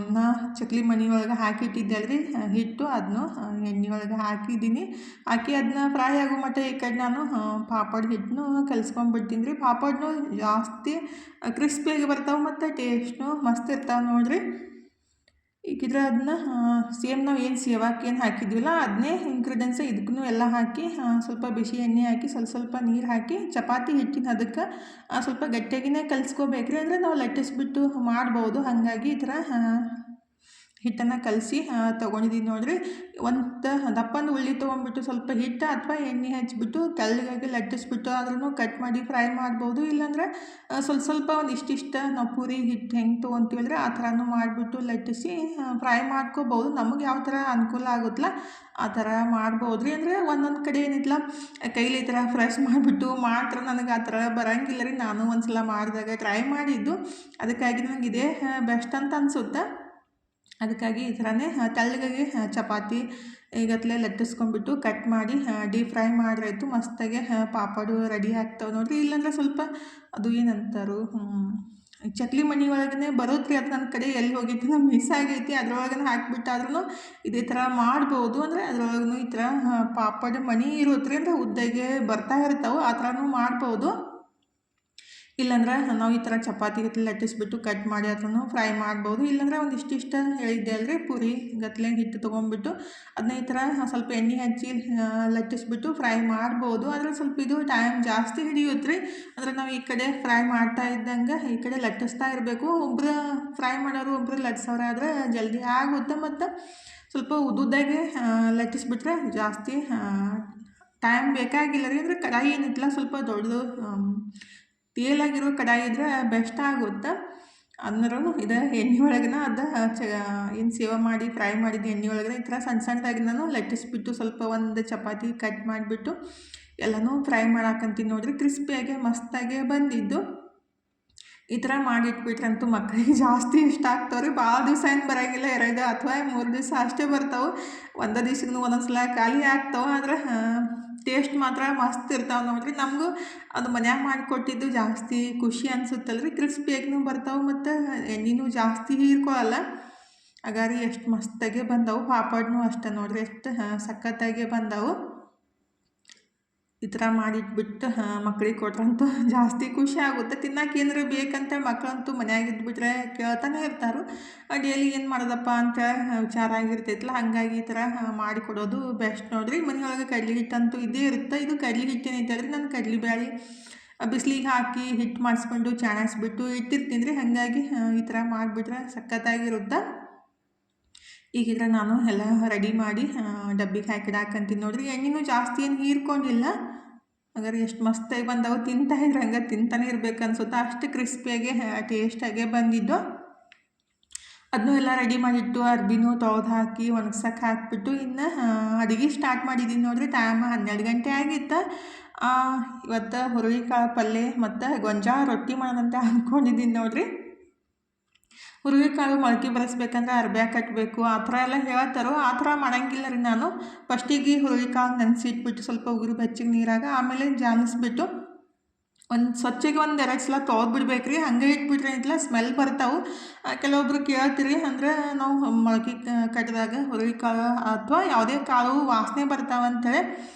ಇನ್ನು ಚಕ್ಲಿ ಮಣಿ ಒಳಗೆ ಹಾಕಿಟ್ಟಿದ್ದೆ ಅಲ್ರಿ ಹಿಟ್ಟು, ಅದನ್ನು ಎಣ್ಣೆ ಒಳಗೆ ಹಾಕಿದ್ದೀನಿ. ಹಾಕಿ ಅದನ್ನ ಫ್ರೈ ಆಗೋ ಮಟ್ಟ ಈ ಕಡೆ ನಾನು ಪಾಪಡ್ ಹಿಟ್ಟನ್ನು ಕಲಿಸ್ಕೊಂಡ್ಬಿಡ್ತೀನಿ ರೀ. ಪಾಪಡ್ನು ಜಾಸ್ತಿ ಕ್ರಿಸ್ಪಿಯಾಗಿ ಬರ್ತಾವೆ ಮತ್ತು ಟೇಸ್ಟು ಮಸ್ತ್ ಇರ್ತಾವೆ ನೋಡಿರಿ. ಈಗಿದ್ರೆ ಅದನ್ನ ಸೇಮ್ ನಾವು ಏನು ಸೇವಾಕ್ಕೆ ಏನು ಹಾಕಿದ್ವಿಲ್ಲ ಅದನ್ನೇ ಇಂಗ್ರೀಡಿಯೆಂಟ್ಸ್ ಇದಕ್ಕೂ ಎಲ್ಲ ಹಾಕಿ ಸ್ವಲ್ಪ ಬಿಸಿ ಎಣ್ಣೆ ಹಾಕಿ ಸ್ವಲ್ಪ ನೀರು ಹಾಕಿ ಚಪಾತಿ ಹಿಟ್ಟಿನ ಅದಕ್ಕೆ ಸ್ವಲ್ಪ ಗಟ್ಟಿಯಾಗಿಯೇ ಕಲಿಸ್ಕೋಬೇಕ್ರಿ. ಅಂದರೆ ನಾವು ಲಟ್ಟಿಸ್ಬಿಟ್ಟು ಮಾಡ್ಬೋದು. ಹಾಗಾಗಿ ಈ ಥರ ಹಿಟ್ಟನ್ನು ಕಲಸಿ ತೊಗೊಂಡಿದ್ದೀನಿ ನೋಡಿರಿ. ಒಂದು ದಪ್ಪನ ಉಳ್ಳಿ ತೊಗೊಂಡ್ಬಿಟ್ಟು ಸ್ವಲ್ಪ ಹಿಟ್ಟು ಅಥವಾ ಎಣ್ಣೆ ಹಚ್ಬಿಟ್ಟು ತೆಳ್ಳಗಾಗಿ ಲಟ್ಟಿಸ್ಬಿಟ್ಟು ಆದ್ರೂ ಕಟ್ ಮಾಡಿ ಫ್ರೈ ಮಾಡ್ಬೋದು. ಇಲ್ಲಾಂದ್ರೆ ಸ್ವಲ್ಪ ಒಂದು ಇಷ್ಟಿಷ್ಟ ನಾವು ಪೂರಿ ಹಿಟ್ಟು ಹೆಂಗೆ ತೊಗೊತೀವಲ್ರಿ ಆ ಥರನೂ ಮಾಡಿಬಿಟ್ಟು ಲಟ್ಟಿಸಿ ಫ್ರೈ ಮಾಡ್ಕೋಬೋದು. ನಮಗೆ ಯಾವ ಥರ ಅನುಕೂಲ ಆಗುತ್ತಲ್ಲ ಆ ಥರ ಮಾಡ್ಬೋದು ರೀ. ಅಂದರೆ ಒಂದೊಂದು ಕಡೆ ಏನಿತ್ತಲ್ಲ ಕೈಲಿ ಈ ಥರ ಫ್ರೆಶ್ ಮಾಡಿಬಿಟ್ಟು ಮಾಡ್ತಾರೆ. ನನಗೆ ಆ ಥರ ಬರೋಂಗಿಲ್ಲ ರೀ. ನಾನು ಒಂದು ಸಲ ಮಾಡಿದಾಗ ಟ್ರೈ ಮಾಡಿದ್ದು, ಅದಕ್ಕಾಗಿ ನನಗೆ ಇದೇ ಬೆಸ್ಟ್ ಅಂತ ಅನಿಸುತ್ತೆ. ಅದಕ್ಕಾಗಿ ಈ ಥರನೇ ತೆಳ್ಳಗೆ ಚಪಾತಿ ಈಗತ್ತಲೇ ಲಟ್ಟಿಸ್ಕೊಂಡ್ಬಿಟ್ಟು ಕಟ್ ಮಾಡಿ ಡೀಪ್ ಫ್ರೈ ಮಾಡಿರಾಯ್ತು ಮಸ್ತಾಗೆ ಪಾಪಡು ರೆಡಿ ಆಗ್ತಾವೆ ನೋಡಿರಿ. ಇಲ್ಲಾಂದ್ರೆ ಸ್ವಲ್ಪ ಅದು ಏನಂತಾರು ಚಕ್ಲಿ ಮಣಿ ಒಳಗೇ ಬರೋದ್ರಿ. ಅದು ನನ್ನ ಕಡೆ ಎಲ್ಲಿ ಹೋಗಿತ್ತು ನಮ್ಗೆ ಮಿಸ್ ಆಗೈತಿ. ಅದ್ರೊಳಗೇ ಹಾಕಿಬಿಟ್ಟಾದ್ರೂ ಇದೇ ಥರ ಮಾಡ್ಬೋದು. ಅಂದರೆ ಅದ್ರೊಳಗೂ ಈ ಥರ ಪಾಪಡ್ ಮಣಿ ಇರುತ್ತೆ ಅಂದರೆ ಉದ್ದಾಗೆ ಬರ್ತಾ ಇರ್ತಾವೆ, ಆ ಥರನೂ ಮಾಡ್ಬೋದು. ಇಲ್ಲಾಂದ್ರೆ ನಾವು ಈ ಥರ ಚಪಾತಿ ಗತ್ಲೆ ಲಟ್ಟಿಸ್ಬಿಟ್ಟು ಕಟ್ ಮಾಡಿ ಅದನ್ನು ಫ್ರೈ ಮಾಡ್ಬೋದು. ಇಲ್ಲಾಂದ್ರೆ ಒಂದಿಷ್ಟು ಹೇಳಿದ್ದೆ ಅಲ್ರಿ, ಪೂರಿ ಗತ್ಲೆ ಹಿಟ್ಟು ತೊಗೊಂಡ್ಬಿಟ್ಟು ಅದನ್ನ ಈ ಥರ ಸ್ವಲ್ಪ ಎಣ್ಣೆ ಹಚ್ಚಿ ಲಟ್ಟಿಸ್ಬಿಟ್ಟು ಫ್ರೈ ಮಾಡ್ಬೋದು. ಆದರೆ ಸ್ವಲ್ಪ ಇದು ಟೈಮ್ ಜಾಸ್ತಿ ಹಿಡಿಯುತ್ತೆ ರೀ. ಅಂದರೆ ನಾವು ಈ ಕಡೆ ಫ್ರೈ ಮಾಡ್ತಾ ಇದ್ದಂಗೆ ಈ ಕಡೆ ಲಟ್ಟಿಸ್ತಾ ಇರಬೇಕು. ಒಬ್ಬರು ಫ್ರೈ ಮಾಡೋರು ಒಬ್ಬರು ಲಟ್ಸೋರು ಆದರೆ ಜಲ್ದಿ ಆಗುತ್ತೆ. ಮತ್ತು ಸ್ವಲ್ಪ ಉದ್ದುದ್ದಾಗೆ ಲಟ್ಟಿಸ್ಬಿಟ್ರೆ ಜಾಸ್ತಿ ಟೈಮ್ ಬೇಕಾಗಿಲ್ಲ ರೀ. ಅಂದರೆ ಕಡಾಯಿ ಏನಿತ್ತಲ್ಲ ಸ್ವಲ್ಪ ದೊಡ್ಡದು ತೇಲಾಗಿರೋ ಕಡಾಯಿ ಇದ್ರೆ ಬೆಸ್ಟ್ ಆಗುತ್ತೆ. ಅಂದ್ರೂ ಇದು ಎಣ್ಣೆ ಒಳಗನ ಅದು ಏನು ಸೇವ ಮಾಡಿ ಫ್ರೈ ಮಾಡಿದ್ದು ಎಣ್ಣೆ ಒಳಗಡೆ ಈ ಥರ ಸಣ್ಣದಾಗಿ ನಾನು ಲಟ್ಟಿಸ್ಬಿಟ್ಟು ಸ್ವಲ್ಪ ಒಂದು ಚಪಾತಿ ಕಟ್ ಮಾಡಿಬಿಟ್ಟು ಎಲ್ಲನೂ ಫ್ರೈ ಮಾಡಾಕಂತೀನಿ ನೋಡಿರಿ. ಕ್ರಿಸ್ಪಿಯಾಗೆ ಮಸ್ತಾಗೆ ಬಂದಿದ್ದು. ಈ ಥರ ಮಾಡಿಟ್ಬಿಟ್ರಂತೂ ಮಕ್ಕಳಿಗೆ ಜಾಸ್ತಿ ಇಷ್ಟ ಆಗ್ತಾವೆ ರೀ. ಭಾಳ ದಿವಸ ಏನು ಬರೋಂಗಿಲ್ಲ, 2 ಅಥವಾ 3 ದಿವಸ ಅಷ್ಟೇ ಬರ್ತಾವೆ. ಒಂದು ದಿವ್ಸಕ್ಕೂ ಒಂದೊಂದು ಸಲ ಖಾಲಿ ಆಗ್ತಾವೆ. ಆದರೆ ಟೇಸ್ಟ್ ಮಾತ್ರ ಮಸ್ತ್ ಇರ್ತಾವೆ ನೋಡಿರಿ. ನಮಗೂ ಅದು ಮನ್ಯಾಗ ಮಾಡಿಕೊಟ್ಟಿದ್ದು ಜಾಸ್ತಿ ಖುಷಿ ಅನ್ಸುತ್ತಲ್ರಿ. ಕ್ರಿಸ್ಪಿಯಾಗೂ ಬರ್ತಾವೆ ಮತ್ತು ಎಣ್ಣೆನೂ ಜಾಸ್ತಿ ಹೀರ್ಕೊಳ್ಳಲ್ಲ. ಹಾಗಾರಿ ಎಷ್ಟು ಮಸ್ತಾಗೆ ಬಂದವು. ಪಾಪಡ್ನೂ ಅಷ್ಟೇ ನೋಡಿರಿ, ಎಷ್ಟು ಸಖತ್ತಾಗೆ ಬಂದವು. ಈ ಥರ ಮಾಡಿಟ್ಬಿಟ್ಟು ಮಕ್ಳಿಗೆ ಕೊಟ್ರಂತೂ ಜಾಸ್ತಿ ಖುಷಿ ಆಗುತ್ತೆ. ತಿನ್ನಕ್ಕೆ ಏನಾರು ಬೇಕಂತ ಮಕ್ಕಳಂತೂ ಮನ್ಯಾಗ ಇದ್ಬಿಟ್ರೆ ಕೇಳ್ತಾನೆ ಇರ್ತಾರೆ. ಡೈಲಿ ಏನು ಮಾಡೋದಪ್ಪ ಅಂತ ವಿಚಾರ ಆಗಿರ್ತೈತಲ್ಲ, ಹಾಗಾಗಿ ಈ ಥರ ಮಾಡಿಕೊಡೋದು ಬೆಸ್ಟ್ ನೋಡಿರಿ. ಮನೆಯೊಳಗೆ ಕಡ್ಲೆ ಹಿಟ್ಟಂತೂ ಇದೇ ಇರುತ್ತೆ. ಇದು ಕಡ್ಲೆ ಹಿಟ್ಟೇನೈತೆ ಅಲ್ರಿ, ನಾನು ಕಡ್ಲೆ ಬ್ಯಾಳೆ ಬಿಸಿಲಿಗೆ ಹಾಕಿ ಹಿಟ್ಟು ಮಾಡಿಸ್ಕೊಂಡು ಚಾಣಿಸ್ಬಿಟ್ಟು ಇಟ್ಟಿರ್ತೀನಿ ರೀ. ಹಾಗಾಗಿ ಈ ಥರ ಮಾಡಿಬಿಟ್ರೆ ಸಖತ್ತಾಗಿರುತ್ತೆ. ಈಗಿದ್ರೆ ನಾನು ಎಲ್ಲ ರೆಡಿ ಮಾಡಿ ಡಬ್ಬಿಗೆ ಹಾಕಿಡಾಕಂತೀನಿ ನೋಡಿರಿ. ಎಣ್ಣೆನೂ ಜಾಸ್ತಿ ಏನು ಹೀರ್ಕೊಂಡಿಲ್ಲ. ಹಾಗಾದ್ರೆ ಎಷ್ಟು ಮಸ್ತಾಗಿ ಬಂದವು. ತಿಂತಾಯಿದ್ರೆ ಹಂಗೆ ತಿಂತಾನೆ ಇರ್ಬೇಕು ಅನ್ಸುತ್ತೆ, ಅಷ್ಟು ಕ್ರಿಸ್ಪಿಯಾಗೆ ಟೇಸ್ಟಾಗೆ ಬಂದಿದ್ದು. ಅದನ್ನೂ ಎಲ್ಲ ರೆಡಿ ಮಾಡಿಟ್ಟು ಅರ್ಬಿನೂ ತೊಳೆದು ಹಾಕಿ ಒಣಗ್ಸಕ್ಕೆ ಹಾಕಿಬಿಟ್ಟು ಇನ್ನು ಅಡುಗೆ ಸ್ಟಾರ್ಟ್ ಮಾಡಿದ್ದೀನಿ ನೋಡಿರಿ. ಟೈಮ್ 12 ಗಂಟೆ ಆಗಿತ್ತು. ಇವತ್ತು ಹುರುಳಿಕಾಳು ಪಲ್ಯ ಮತ್ತು ಗೊಂಜಾಳ ರೊಟ್ಟಿ ಮಾಡೋದಂತ ಅಂದ್ಕೊಂಡಿದ್ದೀನಿ ನೋಡಿರಿ. ಹುರುಳಿಕಾಳು ಮೊಳಕೆ ಬರೆಸ್ಬೇಕಂದ್ರೆ ಅರ್ಬ್ಯಾಗ ಕಟ್ಟಬೇಕು ಆ ಥರ ಎಲ್ಲ ಹೇಳ್ತಾರೋ. ಆ ಥರ ಮಾಡೋಂಗಿಲ್ಲ ರೀ. ನಾನು ಫಸ್ಟಿಗೆ ಹುರುಳಿಕಾಳು ನೆನೆಸಿಟ್ಬಿಟ್ಟು ಸ್ವಲ್ಪ ಉಗುರು ಬೆಚ್ಚಗೆ ನೀರಾಗ ಆಮೇಲೆ ಜಾಲಿಸ್ಬಿಟ್ಟು ಸ್ವಚ್ಛಗೆ 1-2 ಸಲ ತೊಳೆದ್ಬಿಡ್ಬೇಕು ರೀ. ಹಂಗೆ ಇಟ್ಬಿಟ್ರೆ ಏನಿಲ್ಲ ಸ್ಮೆಲ್ ಬರ್ತಾವೆ. ಕೆಲವೊಬ್ರು ಕೇಳ್ತೀರಿ ಅಂದರೆ ನಾವು ಮೊಳಕೆ ಕಟ್ಟಿದಾಗ ಹುರುಳಿಕಾಳು ಅಥವಾ ಯಾವುದೇ ಕಾಳು ವಾಸನೆ ಬರ್ತಾವಂತೇಳಿ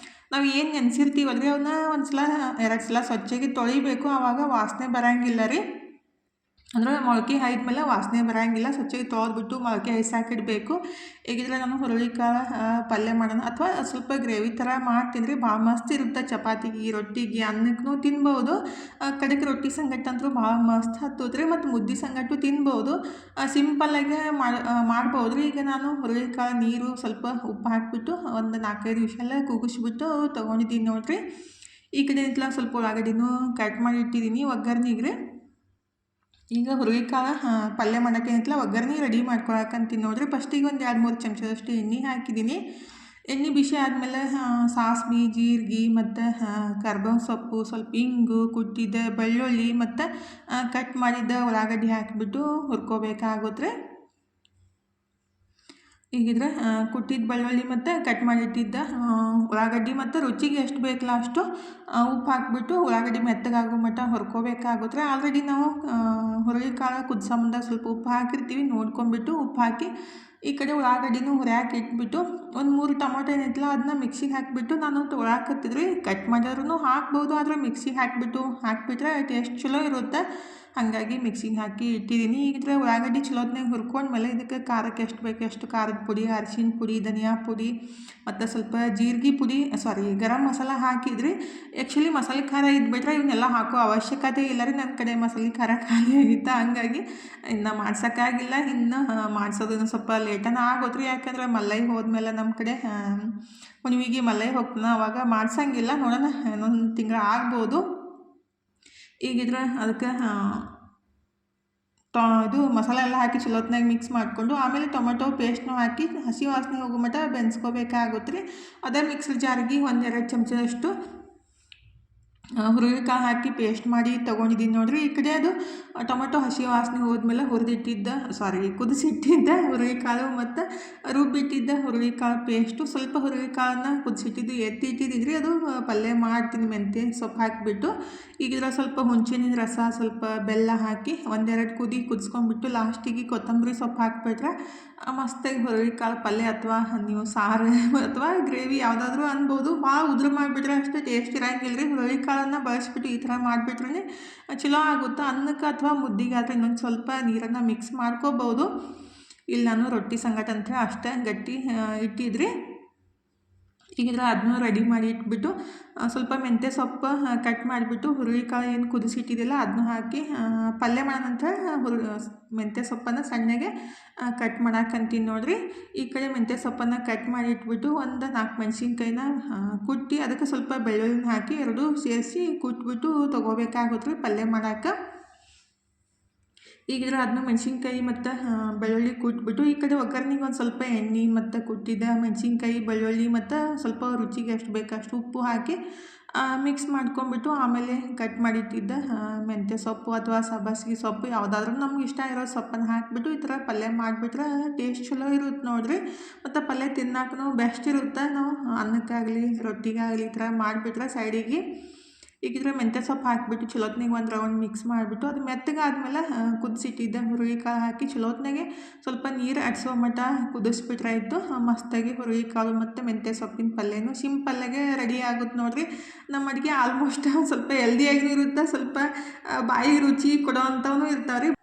ನಾವು ಏನು ನೆನೆಸಿರ್ತೀವಲ್ರಿ ಅವನ್ನ 1 ಸಲ 2 ಸಲ ಸ್ವಚ್ಛಗೆ ತೊಳಿಬೇಕು. ಆವಾಗ ವಾಸನೆ ಬರೋಂಗಿಲ್ಲ ರೀ. ಅಂದರೆ ಮೊಳಕೆ ಹಾಯ್ದ್ಮೇಲೆ ವಾಸನೆ ಬರೋಂಗಿಲ್ಲ. ಸ್ವಚ್ಛಗೆ ತೊಳೆದ್ಬಿಟ್ಟು ಮೊಳಕೆ ಹಾಕಿಡಬೇಕು. ಈಗಿದ್ರೆ ನಾನು ಹುರುಳಿಕಾಳು ಪಲ್ಯ ಮಾಡೋಣ ಅಥವಾ ಸ್ವಲ್ಪ ಗ್ರೇವಿ ಥರ ಮಾಡ್ತೀನಿ ರೀ. ಭಾಳ ಮಸ್ತ್ ಇರುತ್ತೆ. ಚಪಾತಿಗೆ, ರೊಟ್ಟಿಗೆ, ಅನ್ನಕ್ಕೂ ತಿನ್ಬೋದು. ಕಡೆಗೆ ರೊಟ್ಟಿ ಸಂಗಟ್ಟಂತೂ ಭಾಳ ಮಸ್ತ್ ಹತ್ತೋದ್ರಿ. ಮತ್ತು ಮುದ್ದೆ ಸಂಗಟ್ಟು ತಿನ್ಬೋದು. ಸಿಂಪಲ್ಲಾಗೆ ಮಾಡ್ಬೋದು ರೀ. ಈಗ ನಾನು ಹುರುಳಿಕಾಳು ನೀರು ಸ್ವಲ್ಪ ಉಪ್ಪು ಹಾಕಿಬಿಟ್ಟು ಒಂದು 4-5 ವಿಷಲ್ ಕೂಗಿಸ್ಬಿಟ್ಟು ತೊಗೊಂಡಿದ್ದೀನಿ ನೋಡಿರಿ. ಈ ಕಡೆ ನಿಂತಲ ಸ್ವಲ್ಪ ಉಳ್ಳಾಗಡ್ಡಿನೂ ಕಟ್ ಮಾಡಿ ಇಟ್ಟಿದ್ದೀನಿ ಒಗ್ಗರ್ನಿಗೆ ರೀ. ಈಗ ಹುರುಳಿಕಾಳು ಪಲ್ಯ ಮಾಡೋಕ್ಕೆ ಏನಿಲ್ಲ ಒಗ್ಗರಣೆ ರೆಡಿ ಮಾಡ್ಕೊಳಕಂತೀನಿ ನೋಡಿರಿ. ಫಸ್ಟಿಗೆ 1-2-3 ಚಮಚದಷ್ಟು ಎಣ್ಣೆ ಹಾಕಿದ್ದೀನಿ. ಎಣ್ಣೆ ಬಿಸಿ ಆದಮೇಲೆ ಸಾಸ್ವೆ, ಜೀರಿಗೆ ಮತ್ತು ಕರ್ಬೇವಿನ ಸೊಪ್ಪು, ಸ್ವಲ್ಪ ಹಿಂಗು, ಕುಟ್ಟಿದ ಬೆಳ್ಳುಳ್ಳಿ ಮತ್ತು ಕಟ್ ಮಾಡಿದ್ದ ಉಳ್ಳಾಗಡ್ಡಿ ಹಾಕಿಬಿಟ್ಟು ಹುರ್ಕೋಬೇಕಾಗುತ್ತೆ. ಈಗಿದ್ರೆ ಕುಟ್ಟಿದ ಬೆಳ್ಳುಳ್ಳಿ ಮತ್ತು ಕಟ್ ಮಾಡಿಟ್ಟಿದ್ದ ಉಳ್ಳಾಗಡ್ಡಿ ಮತ್ತು ರುಚಿಗೆ ಎಷ್ಟು ಬೇಕಲ್ಲ ಅಷ್ಟು ಉಪ್ಪು ಹಾಕಿಬಿಟ್ಟು ಉಳ್ಳಾಗಡ್ಡಿ ಮೆತ್ತಗಾಗೋ ಮಟ್ಟ ಹುರ್ಕೋಬೇಕಾಗುತ್ತೆ. ಆಲ್ರೆಡಿ ನಾವು ಹುರುಳಿಕಾಳು ಕುದಿಸೋ ಸ್ವಲ್ಪ ಉಪ್ಪು ಹಾಕಿರ್ತೀವಿ. ನೋಡ್ಕೊಂಬಿಟ್ಟು ಉಪ್ಪು ಹಾಕಿ ಈ ಕಡೆ ಉಳ್ಳಾಗಡ್ಡಿನೂ ಹುರಿಯಾಕೆ ಇಟ್ಬಿಟ್ಟು 1-3 ಟೊಮೊಟೊ ಏನಿತ್ತಲ್ಲ ಅದನ್ನ ಮಿಕ್ಸಿಗೆ ಹಾಕಿಬಿಟ್ಟು ನಾನು ತೊಗೊಳಕತ್ತಿದ್ರಿ. ಕಟ್ ಮಾಡಿದ್ರೂ ಹಾಕ್ಬೋದು, ಆದರೆ ಮಿಕ್ಸಿಗೆ ಹಾಕಿಬಿಟ್ರೆ ಟೇಸ್ಟ್ ಚಲೋ ಇರುತ್ತೆ. ಹಾಗಾಗಿ ಮಿಕ್ಸಿಗೆ ಹಾಕಿ ಇಟ್ಟಿದ್ದೀನಿ. ಈಗಿದ್ರೆ ಉಳ್ಳಾಗಡ್ಡಿ ಚಲೋತ್ನಾಗ ಹುರ್ಕೊಂಡ್ಮೇಲೆ ಇದಕ್ಕೆ ಖಾರಕ್ಕೆ ಎಷ್ಟು ಬೇಕು ಎಷ್ಟು ಖಾರದ ಪುಡಿ, ಅರಿಶಿನ ಪುಡಿ, ಧನಿಯಾ ಪುಡಿ ಮತ್ತು ಸ್ವಲ್ಪ ಜೀರಿಗೆ ಪುಡಿ ಗರಂ ಮಸಾಲ ಹಾಕಿದ್ರಿ. ಆ್ಯಕ್ಚುಲಿ ಮಸಾಲೆ ಖಾರ ಇದ್ಬಿಟ್ರೆ ಇವನ್ನೆಲ್ಲ ಹಾಕೋ ಅವಶ್ಯಕತೆ ಇಲ್ಲ ರೀ. ನನ್ನ ಕಡೆ ಮಸಾಲೆ ಖಾರ ಖಾಲಿ ಆಗಿತ್ತು, ಹಂಗಾಗಿ ಇನ್ನು ಮಾಡ್ಸೋಕ್ಕಾಗಿಲ್ಲ. ಇನ್ನು ಮಾಡಿಸೋದನ್ನು ಸ್ವಲ್ಪ ಲೇಟನ ಆಗೋದ್ರಿ. ಯಾಕಂದ್ರೆ ಮಲ್ಲೈ ಹೋದ್ಮೇಲೆ ನಮ್ಮ ಕಡೆ ಹುಣ್ಣಿಮೆಗೆ ಮಲ್ಲೈ ಹೋಗ್ತಾನೆ, ಅವಾಗ ಮಾಡ್ಸೋಂಗಿಲ್ಲ. ನೋಡೋಣ, 1 ತಿಂಗಳು ಆಗ್ಬೋದು. ಈಗಿದ್ರೆ ಅದಕ್ಕೆ ಇದು ಮಸಾಲೆ ಎಲ್ಲ ಹಾಕಿ ಚಲೋತ್ನಾಗ ಮಿಕ್ಸ್ ಮಾಡಿಕೊಂಡು ಆಮೇಲೆ ಟೊಮೆಟೊ ಪೇಸ್ಟ್ನೂ ಹಾಕಿ ಹಸಿ ವಾಸನೆ ಹೋಗೋ ಮಟ್ಟ ಬೆನ್ಸ್ಕೋಬೇಕಾಗುತ್ತೆ ರೀ. ಅದೇ ಮಿಕ್ಸರ್ ಜಾರಿಗೆ 1-2 ಚಮಚದಷ್ಟು ಹುರುಳಿಕಾಳು ಹಾಕಿ ಪೇಸ್ಟ್ ಮಾಡಿ ತೊಗೊಂಡಿದ್ದೀನಿ ನೋಡಿರಿ. ಈ ಕಡೆ ಅದು ಟೊಮೆಟೊ ಹಸಿ ವಾಸನೆ ಹೋದ್ಮೇಲೆ ಹುರಿದಿಟ್ಟಿದ್ದ ಕುದಿಸಿಟ್ಟಿದ್ದ ಹುರುಳಿಕಾಳು ಮತ್ತು ರುಬ್ಬಿಟ್ಟಿದ್ದ ಹುರುಳಿಕಾಳು ಪೇಸ್ಟು, ಸ್ವಲ್ಪ ಹುರುಳಿಕಾಳನ್ನ ಕುದಿಸಿಟ್ಟಿದ್ದು ಎತ್ತಿಟ್ಟಿದ್ದೀನಿ ರೀ. ಅದು ಪಲ್ಯ ಮಾಡ್ತೀನಿ ಮೆಂತ್ಯ ಸೊಪ್ಪು ಹಾಕಿಬಿಟ್ಟು. ಈಗ ಇದ್ರ ಸ್ವಲ್ಪ ಹುಣಸೆಹಣ್ಣಿನ ರಸ, ಸ್ವಲ್ಪ ಬೆಲ್ಲ ಹಾಕಿ ಒಂದೆರಡು ಕುದಿಸ್ಕೊಂಡ್ಬಿಟ್ಟು ಲಾಸ್ಟಿಗೆ ಕೊತ್ತಂಬರಿ ಸೊಪ್ಪು ಹಾಕಿಬಿಟ್ರೆ ಮಸ್ತಾಗಿ ಹುರುಳಿಕಾಳು ಪಲ್ಯ ಅಥವಾ ನೀವು ಸಾರು ಅಥವಾ ಗ್ರೇವಿ ಯಾವುದಾದ್ರೂ ಅನ್ಬೋದು. ಭಾಳ ಉದುರು ಮಾಡಿಬಿಟ್ರೆ ಅಷ್ಟು ಟೇಸ್ಟ್ ಇರೋಂಗಿಲ್ಲ ರೀ. ಹುರುಳಿಕಾಳನ್ನು ಬಳಸ್ಬಿಟ್ಟು ಈ ಥರ ಮಾಡಿಬಿಟ್ರೆ ಚಲೋ ಆಗುತ್ತೆ. ಅನ್ನಕ್ಕೆ ಅಥವಾ ಮುದ್ದಿಗಾದರೆ ಇನ್ನೊಂದು ಸ್ವಲ್ಪ ನೀರನ್ನು ಮಿಕ್ಸ್ ಮಾಡ್ಕೋಬೋದು. ಇಲ್ಲಿ ನಾನು ರೊಟ್ಟಿ ಸಂಗಟ ಅಂತ ಅಷ್ಟೇ ಗಟ್ಟಿ ಇಟ್ಟಿದ್ರಿ. ಈಗ ಅದನ್ನೂ ರೆಡಿ ಮಾಡಿ ಇಟ್ಬಿಟ್ಟು ಸ್ವಲ್ಪ ಮೆಂತ್ಯ ಸೊಪ್ಪು ಕಟ್ ಮಾಡಿಬಿಟ್ಟು ಹುರುಳಿಕಾಳು ಏನು ಕುದಿಸಿಟ್ಟಿದ್ದಿಲ್ಲ ಅದನ್ನು ಹಾಕಿ ಪಲ್ಯ ಮಾಡೋ ನಂತರ ಮೆಂತ್ಯ ಸೊಪ್ಪನ್ನು ಸಣ್ಣಗೆ ಕಟ್ ಮಾಡಾಕಂತೀನಿ ನೋಡಿರಿ. ಈ ಕಡೆ ಮೆಂತ್ಯ ಸೊಪ್ಪನ್ನು ಕಟ್ ಮಾಡಿ ಇಟ್ಬಿಟ್ಟು ಒಂದು 4 ಮೆಣಸಿನ್ಕಾಯಿನ ಕುಟ್ಟಿ ಅದಕ್ಕೆ ಸ್ವಲ್ಪ ಬೆಳ್ಳುಳ್ಳಿನ ಹಾಕಿ ಎರಡೂ ಸೇರಿಸಿ ಕುಟ್ಬಿಟ್ಟು ತೊಗೋಬೇಕಾಗುತ್ತೆ ರೀ ಪಲ್ಯ ಮಾಡೋಕೆ. ಈಗ ಅದನ್ನು ಮೆಣಸಿನ್ಕಾಯಿ ಮತ್ತು ಬೆಳ್ಳುಳ್ಳಿ ಕುಟ್ಬಿಟ್ಟು ಈ ಕಡೆ ಒಗ್ಗರ್ನಿಗೆ ಒಂದು ಸ್ವಲ್ಪ ಎಣ್ಣೆ ಮತ್ತು ಕುಟ್ಟಿದ್ದ ಮೆಣಸಿನ್ಕಾಯಿ, ಬೆಳ್ಳುಳ್ಳಿ ಮತ್ತು ಸ್ವಲ್ಪ ರುಚಿಗೆ ಎಷ್ಟು ಬೇಕು ಅಷ್ಟು ಉಪ್ಪು ಹಾಕಿ ಮಿಕ್ಸ್ ಮಾಡ್ಕೊಂಬಿಟ್ಟು ಆಮೇಲೆ ಕಟ್ ಮಾಡಿಟ್ಟಿದ್ದ ಮೆಂತ್ಯ ಸೊಪ್ಪು ಅಥವಾ ಸಬ್ಬಸಿಗೆ ಸೊಪ್ಪು ಯಾವುದಾದ್ರೂ ನಮ್ಗೆ ಇಷ್ಟ ಇರೋ ಸೊಪ್ಪನ್ನು ಹಾಕಿಬಿಟ್ಟು ಈ ಥರ ಪಲ್ಯ ಮಾಡಿಬಿಟ್ರೆ ಟೇಸ್ಟ್ ಚಲೋ ಇರುತ್ತೆ ನೋಡಿರಿ. ಮತ್ತು ಪಲ್ಯ ತಿನ್ನಕ್ಕೂ ಬೆಸ್ಟ್ ಇರುತ್ತೆ. ನಾವು ಅನ್ನಕ್ಕಾಗಲಿ ರೊಟ್ಟಿಗಾಗಲಿ ಈ ಥರ ಮಾಡಿಬಿಟ್ರೆ ಸೈಡಿಗೆ ಈಗಿದ್ರೆ ಮೆಂತ್ಯ ಸೊಪ್ಪು ಹಾಕಿಬಿಟ್ಟು ಚಲೋತ್ನಾಗೆ ಒಂದು ರೌಂಡ್ ಮಿಕ್ಸ್ ಮಾಡಿಬಿಟ್ಟು ಅದು ಮೆತ್ತಗಾದ್ಮೇಲೆ ಕುದಿಸಿಟ್ಟಿದ್ದ ಹುರುಳಿಕಾಳು ಹಾಕಿ ಚಲೋತ್ನಾಗೆ ಸ್ವಲ್ಪ ನೀರು ಅಡ್ಸೋ ಮಟ್ಟ ಕುದಿಸ್ಬಿಟ್ರೆ ಆಯಿತು. ಮಸ್ತಾಗಿ ಹುರುಳಿಕಾಳು ಮತ್ತು ಮೆಂತ್ಯ ಸೊಪ್ಪಿನ ಪಲ್ಯನೂ ಸಿಂಪಲ್ಲಾಗೆ ರೆಡಿ ಆಗುತ್ತೆ ನೋಡಿರಿ. ನಮ್ಮ ಅಡುಗೆ ಆಲ್ಮೋಸ್ಟ್ ಸ್ವಲ್ಪ ಹೆಲ್ದಿಯಾಗೂ ಇರುತ್ತೆ, ಸ್ವಲ್ಪ ಬಾಯಿ ರುಚಿ ಕೊಡೋ ಅಂಥವೂ ಇರ್ತಾವೆ ರೀ.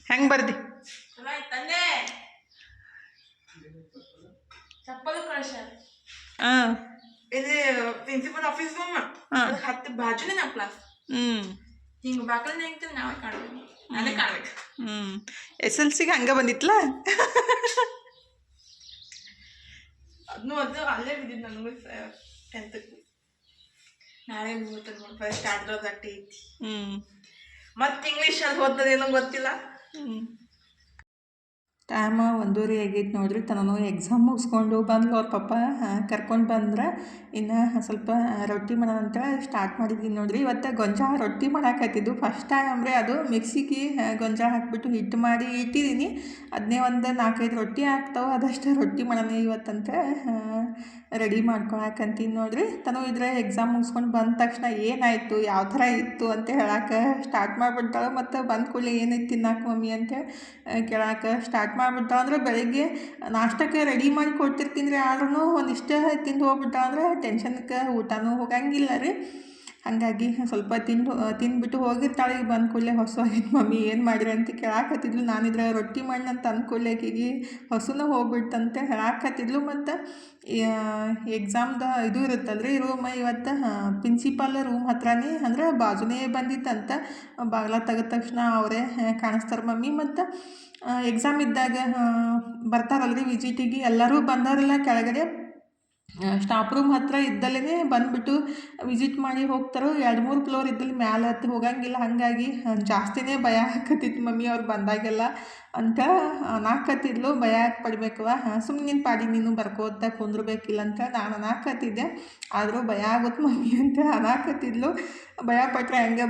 ಹೆಂಗೆ ಬರ್ದಿ ಚಪ್ಪಲು ಕಳ್ಸ್ಯಾರ ಹಾಂ ಇಲ್ಲಿ ಪ್ರಿನ್ಸಿಪಲ್ ಆಫೀಸ್ ರೂಮ್ ಹತ್ತು ಬಾಜುನೇ ನಮ್ಮ ಕ್ಲಾಸ್. ಹಿಂಗೆ ಬಾಕಲ್ ನಿಂತೀನಿ ನಾವೇ ಕಾಣ್ಬೇಕು, ನಾನೇ ಕಾಣ್ಬೇಕು. SLCಗೆ ಹಂಗೆ ಬಂದಿತ್ತಲ್ಲ. ಅದನ್ನೂ ಅಲ್ಲೇ ಬಿದ್ದಿದ್ದು ನನಗೂ 10th ನಾಳೆ ಮುಗಿತದೆ ನೋಡಿ. ಫಸ್ಟ್ ಸ್ಟಾರ್ಟ್ ಅಟ್ಟಿ ಐತಿ. ಮತ್ತು ಇಂಗ್ಲೀಷಲ್ಲಿ ಓದ್ತದೇನೋ ಗೊತ್ತಿಲ್ಲ. ಟೈಮ್ 1:30 ಆಗೈತೆ ನೋಡ್ರಿ. ತನೂ ಎಕ್ಸಾಮ್ ಮುಗಿಸ್ಕೊಂಡು ಬಂದು ಅವ್ರ ಪಪ್ಪ ಕರ್ಕೊಂಡು ಬಂದ್ರೆ ಇನ್ನು ಸ್ವಲ್ಪ ರೊಟ್ಟಿ ಮಾಡೋ ಅಂತ ಸ್ಟಾರ್ಟ್ ಮಾಡಿದ್ದೀನಿ ನೋಡಿರಿ. ಇವತ್ತು ಗೊಂಜಾಳ ರೊಟ್ಟಿ ಮಾಡಾಕತ್ತಿದ್ದು ಫಸ್ಟ್ ಟೈಮ್ ಅಂದರೆ ಅದು ಮಿಕ್ಸಿಗೆ ಗೊಂಜಾಳ ಹಾಕಿಬಿಟ್ಟು ಹಿಟ್ಟು ಮಾಡಿ ಇಟ್ಟಿದ್ದೀನಿ. ಅದನ್ನೇ ಒಂದು 4-5 ರೊಟ್ಟಿ ಆಗ್ತಾವೆ, ಅದಷ್ಟು ರೊಟ್ಟಿ ಮಾಡೋಣ ಇವತ್ತಂತ ರೆಡಿ ಮಾಡ್ಕೊಳಕಂತೀನಿ ನೋಡಿರಿ. ತನೂ ಇದ್ರೆ ಎಕ್ಸಾಮ್ ಮುಗಿಸ್ಕೊಂಡು ಬಂದ ತಕ್ಷಣ ಏನಾಯಿತು ಯಾವ ಥರ ಇತ್ತು ಅಂತ ಹೇಳಕ್ಕೆ ಸ್ಟಾರ್ಟ್ ಮಾಡಿಬಿಡ್ತಾಳೆ. ಮತ್ತು ಬಂದ ಕೂಡಲೇ ಏನೈತೆ ತಿನ್ನಕ್ಕೆ ಮಮ್ಮಿ ಅಂತ ಕೇಳಕ್ಕೆ ಸ್ಟಾರ್ಟ್ ಮಾಡಿಬಿಡ್ತಾಳೆ. ಅಂದ್ರೆ ಬೆಳಗ್ಗೆ ನಾಷ್ಟಕ್ಕೆ ರೆಡಿ ಮಾಡಿ ಕೊಡ್ತಿರ್ತೀನಿ ರೀ, ಆದ್ರೂ ಒಂದಿಷ್ಟು ತಿಂದು ಹೋಗ್ಬಿಟ್ಟಾಳ ಅಂದ್ರೆ ಟೆನ್ಷನ್ಗೆ ಊಟನೂ ಹೋಗಂಗಿಲ್ಲ ರೀ. ಹಾಗಾಗಿ ಸ್ವಲ್ಪ ತಿಂದ್ಬಿಟ್ಟು ಹೋಗಿರ್ತಾಳೆ. ಈಗ ಬಂದ ಕೂಡಲೇ ಹೊಸವಾಗಿದ್ದು ಮಮ್ಮಿ ಏನು ಮಾಡಿರಿ ಅಂತ ಕೇಳಾಕತ್ತಿದ್ಲು. ನಾನಿದ್ರೆ ರೊಟ್ಟಿ ಮಾಡಿ ಅಂತ ಅಂದ್ಕೊಳ್ಳೆ ಆಕೆಗೆ ಹೊಸನೂ ಹೋಗ್ಬಿಡ್ತಂತೆ ಹೇಳಾಕತ್ತಿದ್ಲು. ಮತ್ತು ಎಕ್ಸಾಮ್ದು ಇದು ಇರುತ್ತಲ್ರಿ ರೂಮ್, ಇವತ್ತು ಪ್ರಿನ್ಸಿಪಾಲ್ ರೂಮ್ ಹತ್ರನೇ ಅಂದರೆ ಬಾಜುನೇ ಬಂದಿತ್ತಂತ. ಬಾಗಿಲ ತೆಗೆದ ತಕ್ಷಣ ಅವರೇ ಕಾಣಿಸ್ತಾರೆ ಮಮ್ಮಿ. ಮತ್ತು ಎಕ್ಸಾಮ್ ಇದ್ದಾಗ ಬರ್ತಾರಲ್ರಿ ವಿಸಿಟಿಗೆ, ಎಲ್ಲರೂ ಬಂದವರೆಲ್ಲ ಕೆಳಗಡೆ ಸ್ಟಾಫ್ ರೂಮ್ ಹತ್ರ ಇದ್ದಲ್ಲೇ ಬಂದುಬಿಟ್ಟು ವಿಸಿಟ್ ಮಾಡಿ ಹೋಗ್ತಾರೆ. 2-3 ಫ್ಲೋರ್ ಇದ್ದಲ್ಲಿ ಮ್ಯಾಲೆ ಹತ್ತಿ ಹೋಗಂಗಿಲ್ಲ. ಹಾಗಾಗಿ ಜಾಸ್ತಿನೇ ಭಯ ಹಾಕತ್ತಿತ್ತು ಮಮ್ಮಿ ಅವ್ರು ಬಂದಾಗೆಲ್ಲ ಅಂತ ಅನ್ನಾಕತ್ತಿದ್ಲು. ಭಯ ಯಾಕೆ ಪಡ್ಬೇಕವ, ಸುಮ್ಮನೆ ಪಾಡಿ ನೀನು ಬರ್ಕೋತ ಕುಂದ್ರಬೇಕಿಲ್ಲ ಅಂತ ನಾನು ಅನ್ನಾಕತ್ತಿದ್ದೆ. ಆದರೂ ಭಯ ಆಗುತ್ತೆ ಮಮ್ಮಿ ಅಂತ ಅನ್ನಾಕತ್ತಿದ್ಲು. ಭಯ ಪಟ್ಟರೆ ಹಂಗೆ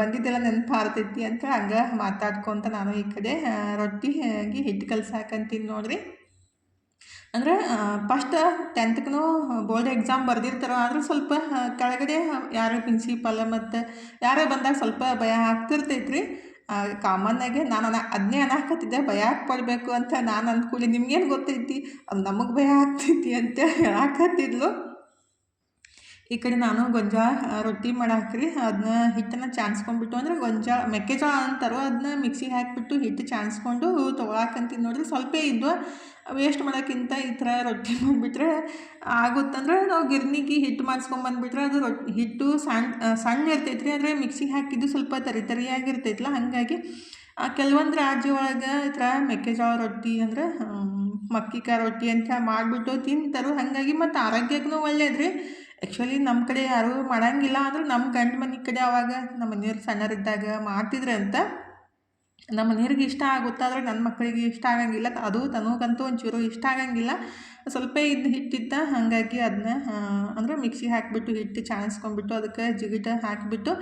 ಬಂದಿದ್ದೆಲ್ಲ ನೆನಪಾರ್ತೈತಿ ಅಂತ ಹಂಗೆ ಮಾತಾಡ್ಕೊತ ನಾನು ಈ ಕಡೆ ರೊಟ್ಟಿಗೆ ಹಿಟ್ಟು ಕಲ್ಸಾಕಂತೀನಿ ನೋಡಿರಿ. ಅಂದರೆ ಫಸ್ಟ್ 10th ಬೋರ್ಡ್ ಎಕ್ಸಾಮ್ ಬರ್ದಿರ್ತಾರೋ, ಆದರೂ ಸ್ವಲ್ಪ ಕೆಳಗಡೆ ಯಾರೇ ಪ್ರಿನ್ಸಿಪಾಲ ಮತ್ತು ಯಾರೇ ಬಂದಾಗ ಸ್ವಲ್ಪ ಭಯ ಆಗ್ತಿರ್ತೈತೆ ರೀ. ಕಾಮನ್ನಾಗೆ ನಾನು ಅದನ್ನೇ ಅನ್ನಾಕತ್ತಿದ್ದೆ, ಭಯ ಪಡಬೇಕು ಅಂತ ನಾನು ಅಂದ್ಕೊಳ್ಳಿ. ನಿಮ್ಗೇನು ಗೊತ್ತೈತಿ, ಅದು ನಮಗೆ ಭಯ ಆಗ್ತೈತಿ ಅಂತ ಹೇಳಾಕತ್ತಿದ್ಲು. ಈ ಕಡೆ ನಾನು ಗೊಂಜಾಳ ರೊಟ್ಟಿ ಮಾಡಾಕ್ರಿ ಅದನ್ನ ಹಿಟ್ಟನ್ನು ಚಾನ್ಸ್ಕೊಂಡ್ಬಿಟ್ಟು, ಅಂದರೆ ಮೆಕ್ಕೆಜೋಳ ಅಂತಾರೋ ಅದನ್ನ ಮಿಕ್ಸಿಗೆ ಹಾಕಿಬಿಟ್ಟು ಹಿಟ್ಟು ಚಾನ್ಸ್ಕೊಂಡು ತೊಗೊಳಕಂತೀನಿ ನೋಡಿರಿ. ಸ್ವಲ್ಪ ಇದ್ವು, ವೇಸ್ಟ್ ಮಾಡೋಕ್ಕಿಂತ ಈ ಥರ ರೊಟ್ಟಿ ಮಾಡಿಬಿಟ್ರೆ ಆಗುತ್ತಂದ್ರೆ ನಾವು ಗಿರ್ನಿಗೆ ಹಿಟ್ಟು ಮಾಡಿಸ್ಕೊಂಬಂದ್ಬಿಟ್ರೆ ಅದು ಹಿಟ್ಟು ಸಣ್ಣ ಇರ್ತೈತೆ ರೀ. ಅಂದರೆ ಮಿಕ್ಸಿಗೆ ಹಾಕಿದ್ದು ಸ್ವಲ್ಪ ತರಿಯಾಗಿರ್ತೈತಲ್ಲ, ಹಾಗಾಗಿ ಕೆಲವೊಂದು ರಾಜ್ಯ ಒಳಗೆ ಈ ಥರ ಮೆಕ್ಕೆಜೋಳ ರೊಟ್ಟಿ ಅಂದರೆ ಮಕ್ಕಿಕಾಯಿ ರೊಟ್ಟಿ ಅಂತ ಮಾಡಿಬಿಟ್ಟು ತಿಂತಾರೆ. ಹಾಗಾಗಿ ಮತ್ತು ಆರೋಗ್ಯಕ್ಕೂ ಒಳ್ಳೇದು ರೀ. ಆ್ಯಕ್ಚುಲಿ ನಮ್ಮ ಕಡೆ ಯಾರೂ ಮಾಡೋಂಗಿಲ್ಲ, ಆದರೂ ನಮ್ಮ ಗಂಡು ಮನೆ ಕಡೆ ಅವಾಗ ನಮ್ಮ ಮನೆಯವ್ರು ಸಣ್ಣರಿದ್ದಾಗ ಮಾಡ್ತಿದ್ರು ಅಂತ. ನಮ್ಮ ಮನೆಯವ್ರಿಗೆ ಇಷ್ಟ ಆಗುತ್ತೆ, ಆದರೆ ನನ್ನ ಮಕ್ಕಳಿಗೆ ಇಷ್ಟ ಆಗಂಗಿಲ್ಲ. ಅದು ತನಗಂತೂ ಒಂಚೂರು ಇಷ್ಟ ಆಗಂಗಿಲ್ಲ. ಸ್ವಲ್ಪ ಇದು ಹಿಟ್ಟಿದ್ದ ಹಾಗಾಗಿ ಅದನ್ನ ಅಂದರೆ ಮಿಕ್ಸಿಗೆ ಹಾಕಿಬಿಟ್ಟು ಹಿಟ್ಟು ಚಾಣಿಸ್ಕೊಂಡ್ಬಿಟ್ಟು ಅದಕ್ಕೆ ಜಿಗಿಟ ಹಾಕಿಬಿಟ್ಟು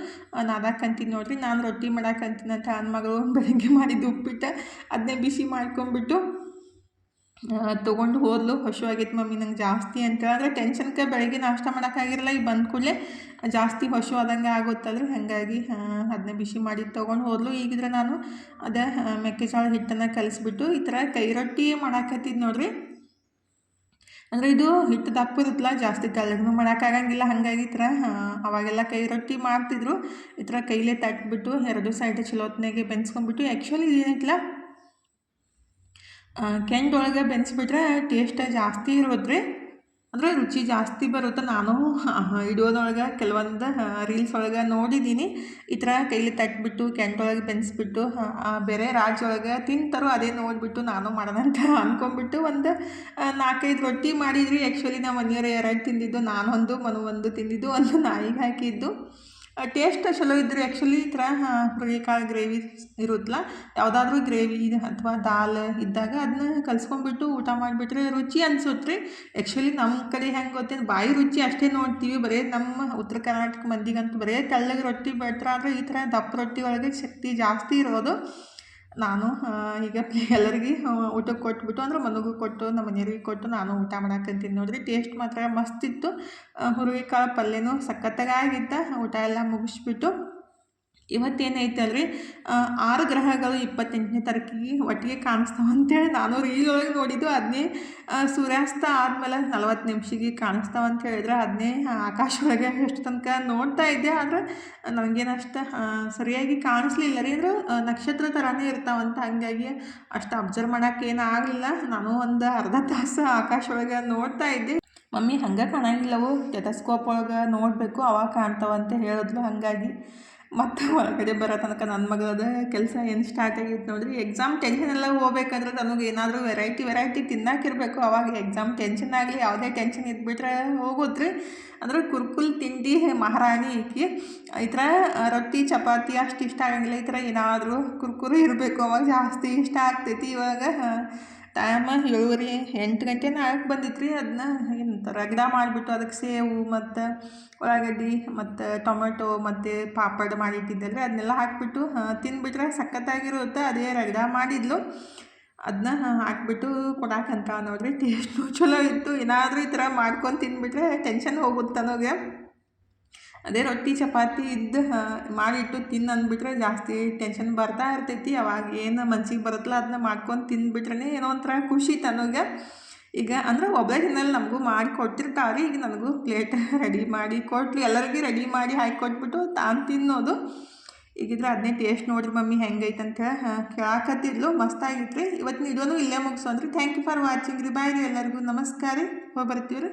ನಾದಾಕಂತೀನಿ ನೋಡಿರಿ. ನಾನು ರೊಟ್ಟಿ ಮಾಡಾಕಂತೀನಿ ಅಂತ ನನ್ನ ಮಗಳು ಬೆಳಗ್ಗೆ ಮಾಡಿದ್ದು ಉಪ್ಪಿಟ್ಟು ಅದನ್ನೇ ಬಿಸಿ ಮಾಡ್ಕೊಂಡ್ಬಿಟ್ಟು ತೊಗೊಂಡು ಹೋದ್ಲು. ಹಸಿವಾಗೈತೆ ಮಮ್ಮಿ ನಂಗೆ ಜಾಸ್ತಿ ಅಂತ ಅಂದರೆ ಟೆನ್ಷನ್ಗೆ ಬೆಳಗ್ಗೆ ನಾಷ್ಟ ಮಾಡೋಕ್ಕಾಗಿರಲ್ಲ. ಈಗ ಬಂದ ಕೂಡಲೇ ಜಾಸ್ತಿ ಹಸು ಆದಂಗೆ ಆಗುತ್ತಲ್ರಿ, ಹಾಗಾಗಿ ಅದನ್ನೇ ಬಿಸಿ ಮಾಡಿ ತೊಗೊಂಡು ಹೋದ್ಲು. ಈಗಿದ್ರೆ ನಾನು ಅದೇ ಮೆಕ್ಕೆಜೋಳ ಹಿಟ್ಟನ್ನು ಕಲಿಸ್ಬಿಟ್ಟು ಈ ಥರ ಕೈ ರೊಟ್ಟಿ ಮಾಡಾಕತ್ತಿದ್ದು ನೋಡಿರಿ. ಅಂದರೆ ಇದು ಹಿಟ್ಟು ದಪ್ಪ ಇರುತ್ತಲ್ಲ, ಜಾಸ್ತಿ ತೆಳ್ಳಗೂ ಮಾಡೋಕ್ಕಾಗಂಗಿಲ್ಲ. ಹಾಗಾಗಿ ಈ ಥರ ಅವಾಗೆಲ್ಲ ಕೈ ರೊಟ್ಟಿ ಮಾಡ್ತಿದ್ರು. ಈ ಥರ ಕೈಲೇ ತಟ್ಬಿಟ್ಟು 2 ಸೈಡ್ ಚಲೋ ಹೊತ್ನಾಗೆ ಬೆನ್ಸ್ಕೊಂಡ್ಬಿಟ್ಟು, ಆ್ಯಕ್ಚುಲಿ ಏನೈತಲ್ಲ ಕೆಂಡೊಳಗೆ ಬೆನ್ಸ್ಬಿಟ್ರೆ ಟೇಸ್ಟ್ ಜಾಸ್ತಿ ಇರೋದ್ರಿ, ಅಂದರೆ ರುಚಿ ಜಾಸ್ತಿ ಬರುತ್ತೆ. ನಾನು ವಿಡಿಯೋದೊಳಗೆ ಕೆಲವೊಂದು ರೀಲ್ಸ್ ಒಳಗೆ ನೋಡಿದ್ದೀನಿ. ಈ ಥರ ಕೈಲಿ ತಟ್ಬಿಟ್ಟು ಕೆಂಡೊಳಗೆ ಬೆನ್ಸ್ಬಿಟ್ಟು ಬೇರೆ ರಾಜ್ಯೊಳಗೆ ತಿಂತಾರೋ, ಅದೇ ನೋಡಿಬಿಟ್ಟು ನಾನು ಮಾಡೋಣ ಅಂತ ಅಂದ್ಕೊಂಡ್ಬಿಟ್ಟು ಒಂದು 4-5 ರೊಟ್ಟಿ ಮಾಡಿದ್ರಿ. ಆ್ಯಕ್ಚುಲಿ ನಮ್ಮ ಮನೆಯವರು 2 ತಿಂದಿದ್ದು, ನಾನು ಒಂದು ಮನು ಒಂದು ತಿಂದಿದ್ದು, ಒಂದು ನಾಯಿಗೆ ಹಾಕಿದ್ದು. ಟೇಸ್ಟ್ ಚಲೋ ಇದ್ದರೆ ಆ್ಯಕ್ಚುಲಿ ಈ ಥರ ಹುರುಳಿಕಾಳು ಗ್ರೇವಿ ಇರುತ್ತಲ್ಲ, ಯಾವುದಾದ್ರೂ ಗ್ರೇವಿ ಅಥವಾ ದಾಲ್ ಇದ್ದಾಗ ಅದನ್ನ ಕಲಿಸ್ಕೊಂಡ್ಬಿಟ್ಟು ಊಟ ಮಾಡಿಬಿಟ್ರೆ ರುಚಿ ಅನ್ಸುತ್ತೆ ರೀ. ಆ್ಯಕ್ಚುಲಿ ನಮ್ಮ ಕಡೆ ಹೆಂಗೆ ಗೊತ್ತೇನು, ಬಾಯಿ ರುಚಿ ಅಷ್ಟೇ ನೋಡ್ತೀವಿ. ಬರೀ ನಮ್ಮ ಉತ್ತರ ಕರ್ನಾಟಕ ಮಂದಿಗಂತೂ ಬರೀ ತೆಳ್ಳಗೆ ರೊಟ್ಟಿ ಬೆಳ್ತಾರೆ, ಆದರೆ ಈ ಥರ ದಪ್ಪ ರೊಟ್ಟಿ ಒಳಗೆ ಶಕ್ತಿ ಜಾಸ್ತಿ ಇರೋದು. ನಾನು ಈಗ ಎಲ್ಲರಿಗೆ ಊಟಕ್ಕೆ ಕೊಟ್ಬಿಟ್ಟು, ಅಂದ್ರೆ ಮನೆಗೂ ಕೊಟ್ಟು ನಮ್ಮ ಮನೆಯವ್ರಿಗೆ ಕೊಟ್ಟು ನಾನು ಊಟ ಮಾಡಾಕಂತೀನಿ ನೋಡಿರಿ. ಟೇಸ್ಟ್ ಮಾತ್ರ ಮಸ್ತಿತ್ತು. ಹುರುಳಿಕಾಳು ಪಲ್ಯನೂ ಸಖತ್ತಾಗಿದ್ದ. ಊಟ ಎಲ್ಲ ಮುಗಿಸ್ಬಿಟ್ಟು ಇವತ್ತೇನೈತಲ್ರಿ 6 ಗ್ರಹಗಳು 28ನೇ ತಾರೀಕಿಗೆ ಒಟ್ಟಿಗೆ ಕಾಣಿಸ್ತಾವೆ ಅಂತೇಳಿ ನಾನು ರೀಲ್ ಒಳಗೆ ನೋಡಿದ್ದು. ಅದನ್ನೇ ಸೂರ್ಯಾಸ್ತ ಆದಮೇಲೆ 40 ನಿಮಿಷಕ್ಕೆ ಕಾಣಿಸ್ತಾವೆ ಅಂತ ಹೇಳಿದ್ರೆ ಅದನ್ನೇ ಆಕಾಶ ಒಳಗೆ ಎಷ್ಟು ತನಕ ನೋಡ್ತಾ ಇದ್ದೆ. ಆದರೆ ನನಗೇನು ಅಷ್ಟು ಸರಿಯಾಗಿ ಕಾಣಿಸ್ಲಿಲ್ಲ ರೀ. ಅಂದ್ರೆ ನಕ್ಷತ್ರ ಥರನೇ ಇರ್ತಾವಂತ, ಹಾಗಾಗಿ ಅಷ್ಟು ಅಬ್ಸರ್ವ್ ಮಾಡೋಕ್ಕೇನು ಆಗಲಿಲ್ಲ. ನಾನು ಒಂದು ಅರ್ಧ ತಾಸು ಆಕಾಶ ಒಳಗೆ ನೋಡ್ತಾ ಇದ್ದೆ. ಮಮ್ಮಿ ಹಂಗೆ ಕಾಣಂಗಿಲ್ಲವು, ಟೆಲಸ್ಕೋಪ್ ಒಳಗೆ ನೋಡಬೇಕು ಅವಾಗ ಕಾಣ್ತಾವಂತ ಹೇಳಿದ್ಲು. ಹಾಗಾಗಿ ಮತ್ತು ಒಳಗಡೆ ಬರೋ ತನಕ ನನ್ನ ಮಗಳದ ಕೆಲಸ ಏನು ಸ್ಟಾರ್ಟ್ ಆಗೈತೆ ನೋಡಿರಿ. ಎಕ್ಸಾಮ್ ಟೆನ್ಷನ್ ಎಲ್ಲ ಹೋಗ್ಬೇಕಾದ್ರೆ ನನಗೆ ಏನಾದರೂ ವೆರೈಟಿ ತಿನ್ನೋಕಿರಬೇಕು. ಅವಾಗ ಎಕ್ಸಾಮ್ ಟೆನ್ಷನ್ ಆಗಲಿ ಯಾವುದೇ ಟೆನ್ಷನ್ ಇದ್ಬಿಟ್ರೆ ಹೋಗೋದ್ರಿ. ಅಂದ್ರೆ ಕುರ್ಕುಲ್ ತಿಂಡಿ ಮಹಾರಾಣಿ ಈಕಿ. ಈ ಥರ ರೊಟ್ಟಿ ಚಪಾತಿ ಅಷ್ಟು ಇಷ್ಟ ಆಗಂಗಿಲ್ಲ. ಈ ಥರ ಏನಾದರೂ ಕುರ್ಕುರು ಇರಬೇಕು, ಅವಾಗ ಜಾಸ್ತಿ ಇಷ್ಟ ಆಗ್ತೈತಿ. ಇವಾಗ ಟೈಮ್ 7:30 8 ಗಂಟೆನ ಆಗಕ್ಕೆ ಬಂದಿತ್ತು ರೀ. ಅದನ್ನ ಏನಂತ ರಗಡ ಮಾಡಿಬಿಟ್ಟು ಅದಕ್ಕೆ ಸೇವು ಮತ್ತು ಉಳ್ಳಾಗಡ್ಡಿ ಮತ್ತು ಟೊಮೆಟೊ ಮತ್ತು ಪಾಪಡ್ ಮಾಡಿಟ್ಟಿದ್ದಲ್ಲಿ ಅದನ್ನೆಲ್ಲ ಹಾಕಿಬಿಟ್ಟು ತಿಂದುಬಿಟ್ರೆ ಸಖತ್ತಾಗಿರುತ್ತೆ. ಅದೇ ರಗಡ ಮಾಡಿದ್ಲು, ಅದನ್ನ ಹಾಕಿಬಿಟ್ಟು ಕೊಡಾಕಂತ ನೋಡಿರಿ. ಟೇಸ್ಟು ಚಲೋ ಇತ್ತು. ಏನಾದರೂ ಈ ಥರ ಮಾಡ್ಕೊಂಡು ತಿಂದುಬಿಟ್ರೆ ಟೆನ್ಷನ್ ಹೋಗುತ್ತೆ ಅನ್ನೋಗೆ. ಅದೇ ರೊಟ್ಟಿ ಚಪಾತಿ ಇದ್ದು ಮಾಡಿಟ್ಟು ತಿನ್ನು ಅಂದ್ಬಿಟ್ರೆ ಜಾಸ್ತಿ ಟೆನ್ಷನ್ ಬರ್ತಾ ಇರ್ತೈತಿ. ಅವಾಗ ಏನು ಮನ್ಸಿಗೆ ಬರುತ್ತಲ್ಲ ಅದನ್ನ ಮಾಡ್ಕೊಂಡು ತಿಂದುಬಿಟ್ರೆ ಏನೋ ಒಂಥರ ಖುಷಿ ತನಗೆ. ಈಗ ಅಂದ್ರೆ ಒಬ್ಬರೇ ತಿನ್ನಲ್ಲ, ನಮಗೂ ಮಾಡಿ ಕೊಟ್ಟಿರ್ತಾರೆ. ಈಗ ನನಗೂ ಪ್ಲೇಟ್ ರೆಡಿ ಮಾಡಿ ಕೊಟ್ಲು, ಎಲ್ಲರಿಗೂ ರೆಡಿ ಮಾಡಿ ಹಾಕಿ ಕೊಟ್ಬಿಟ್ಟು ತಾನು ತಿನ್ನೋದು. ಈಗಿದ್ರೆ ಅದನ್ನೇ ಟೇಸ್ಟ್ ನೋಡಿರಿ ಮಮ್ಮಿ ಹೆಂಗೈತೆ ಅಂತೇಳಿ ಕೇಳಾಕತ್ತಿದ್ಲು. ಮಸ್ತಾಗಿತ್ತು ರೀ. ಇವತ್ತಿನ ವಿಡಿಯೋನು ಇಲ್ಲೇ ಮುಗಿಸೋನ್ರಿ. ಥ್ಯಾಂಕ್ ಯು ಫಾರ್ ವಾಚಿಂಗ್ ರೀ. ಬಾಯ್ ರೀ ಎಲ್ಲರಿಗೂ. ನಮಸ್ಕಾರ ರೀ. ಹೋಗಿ ಬರ್ತೀವಿ ರೀ.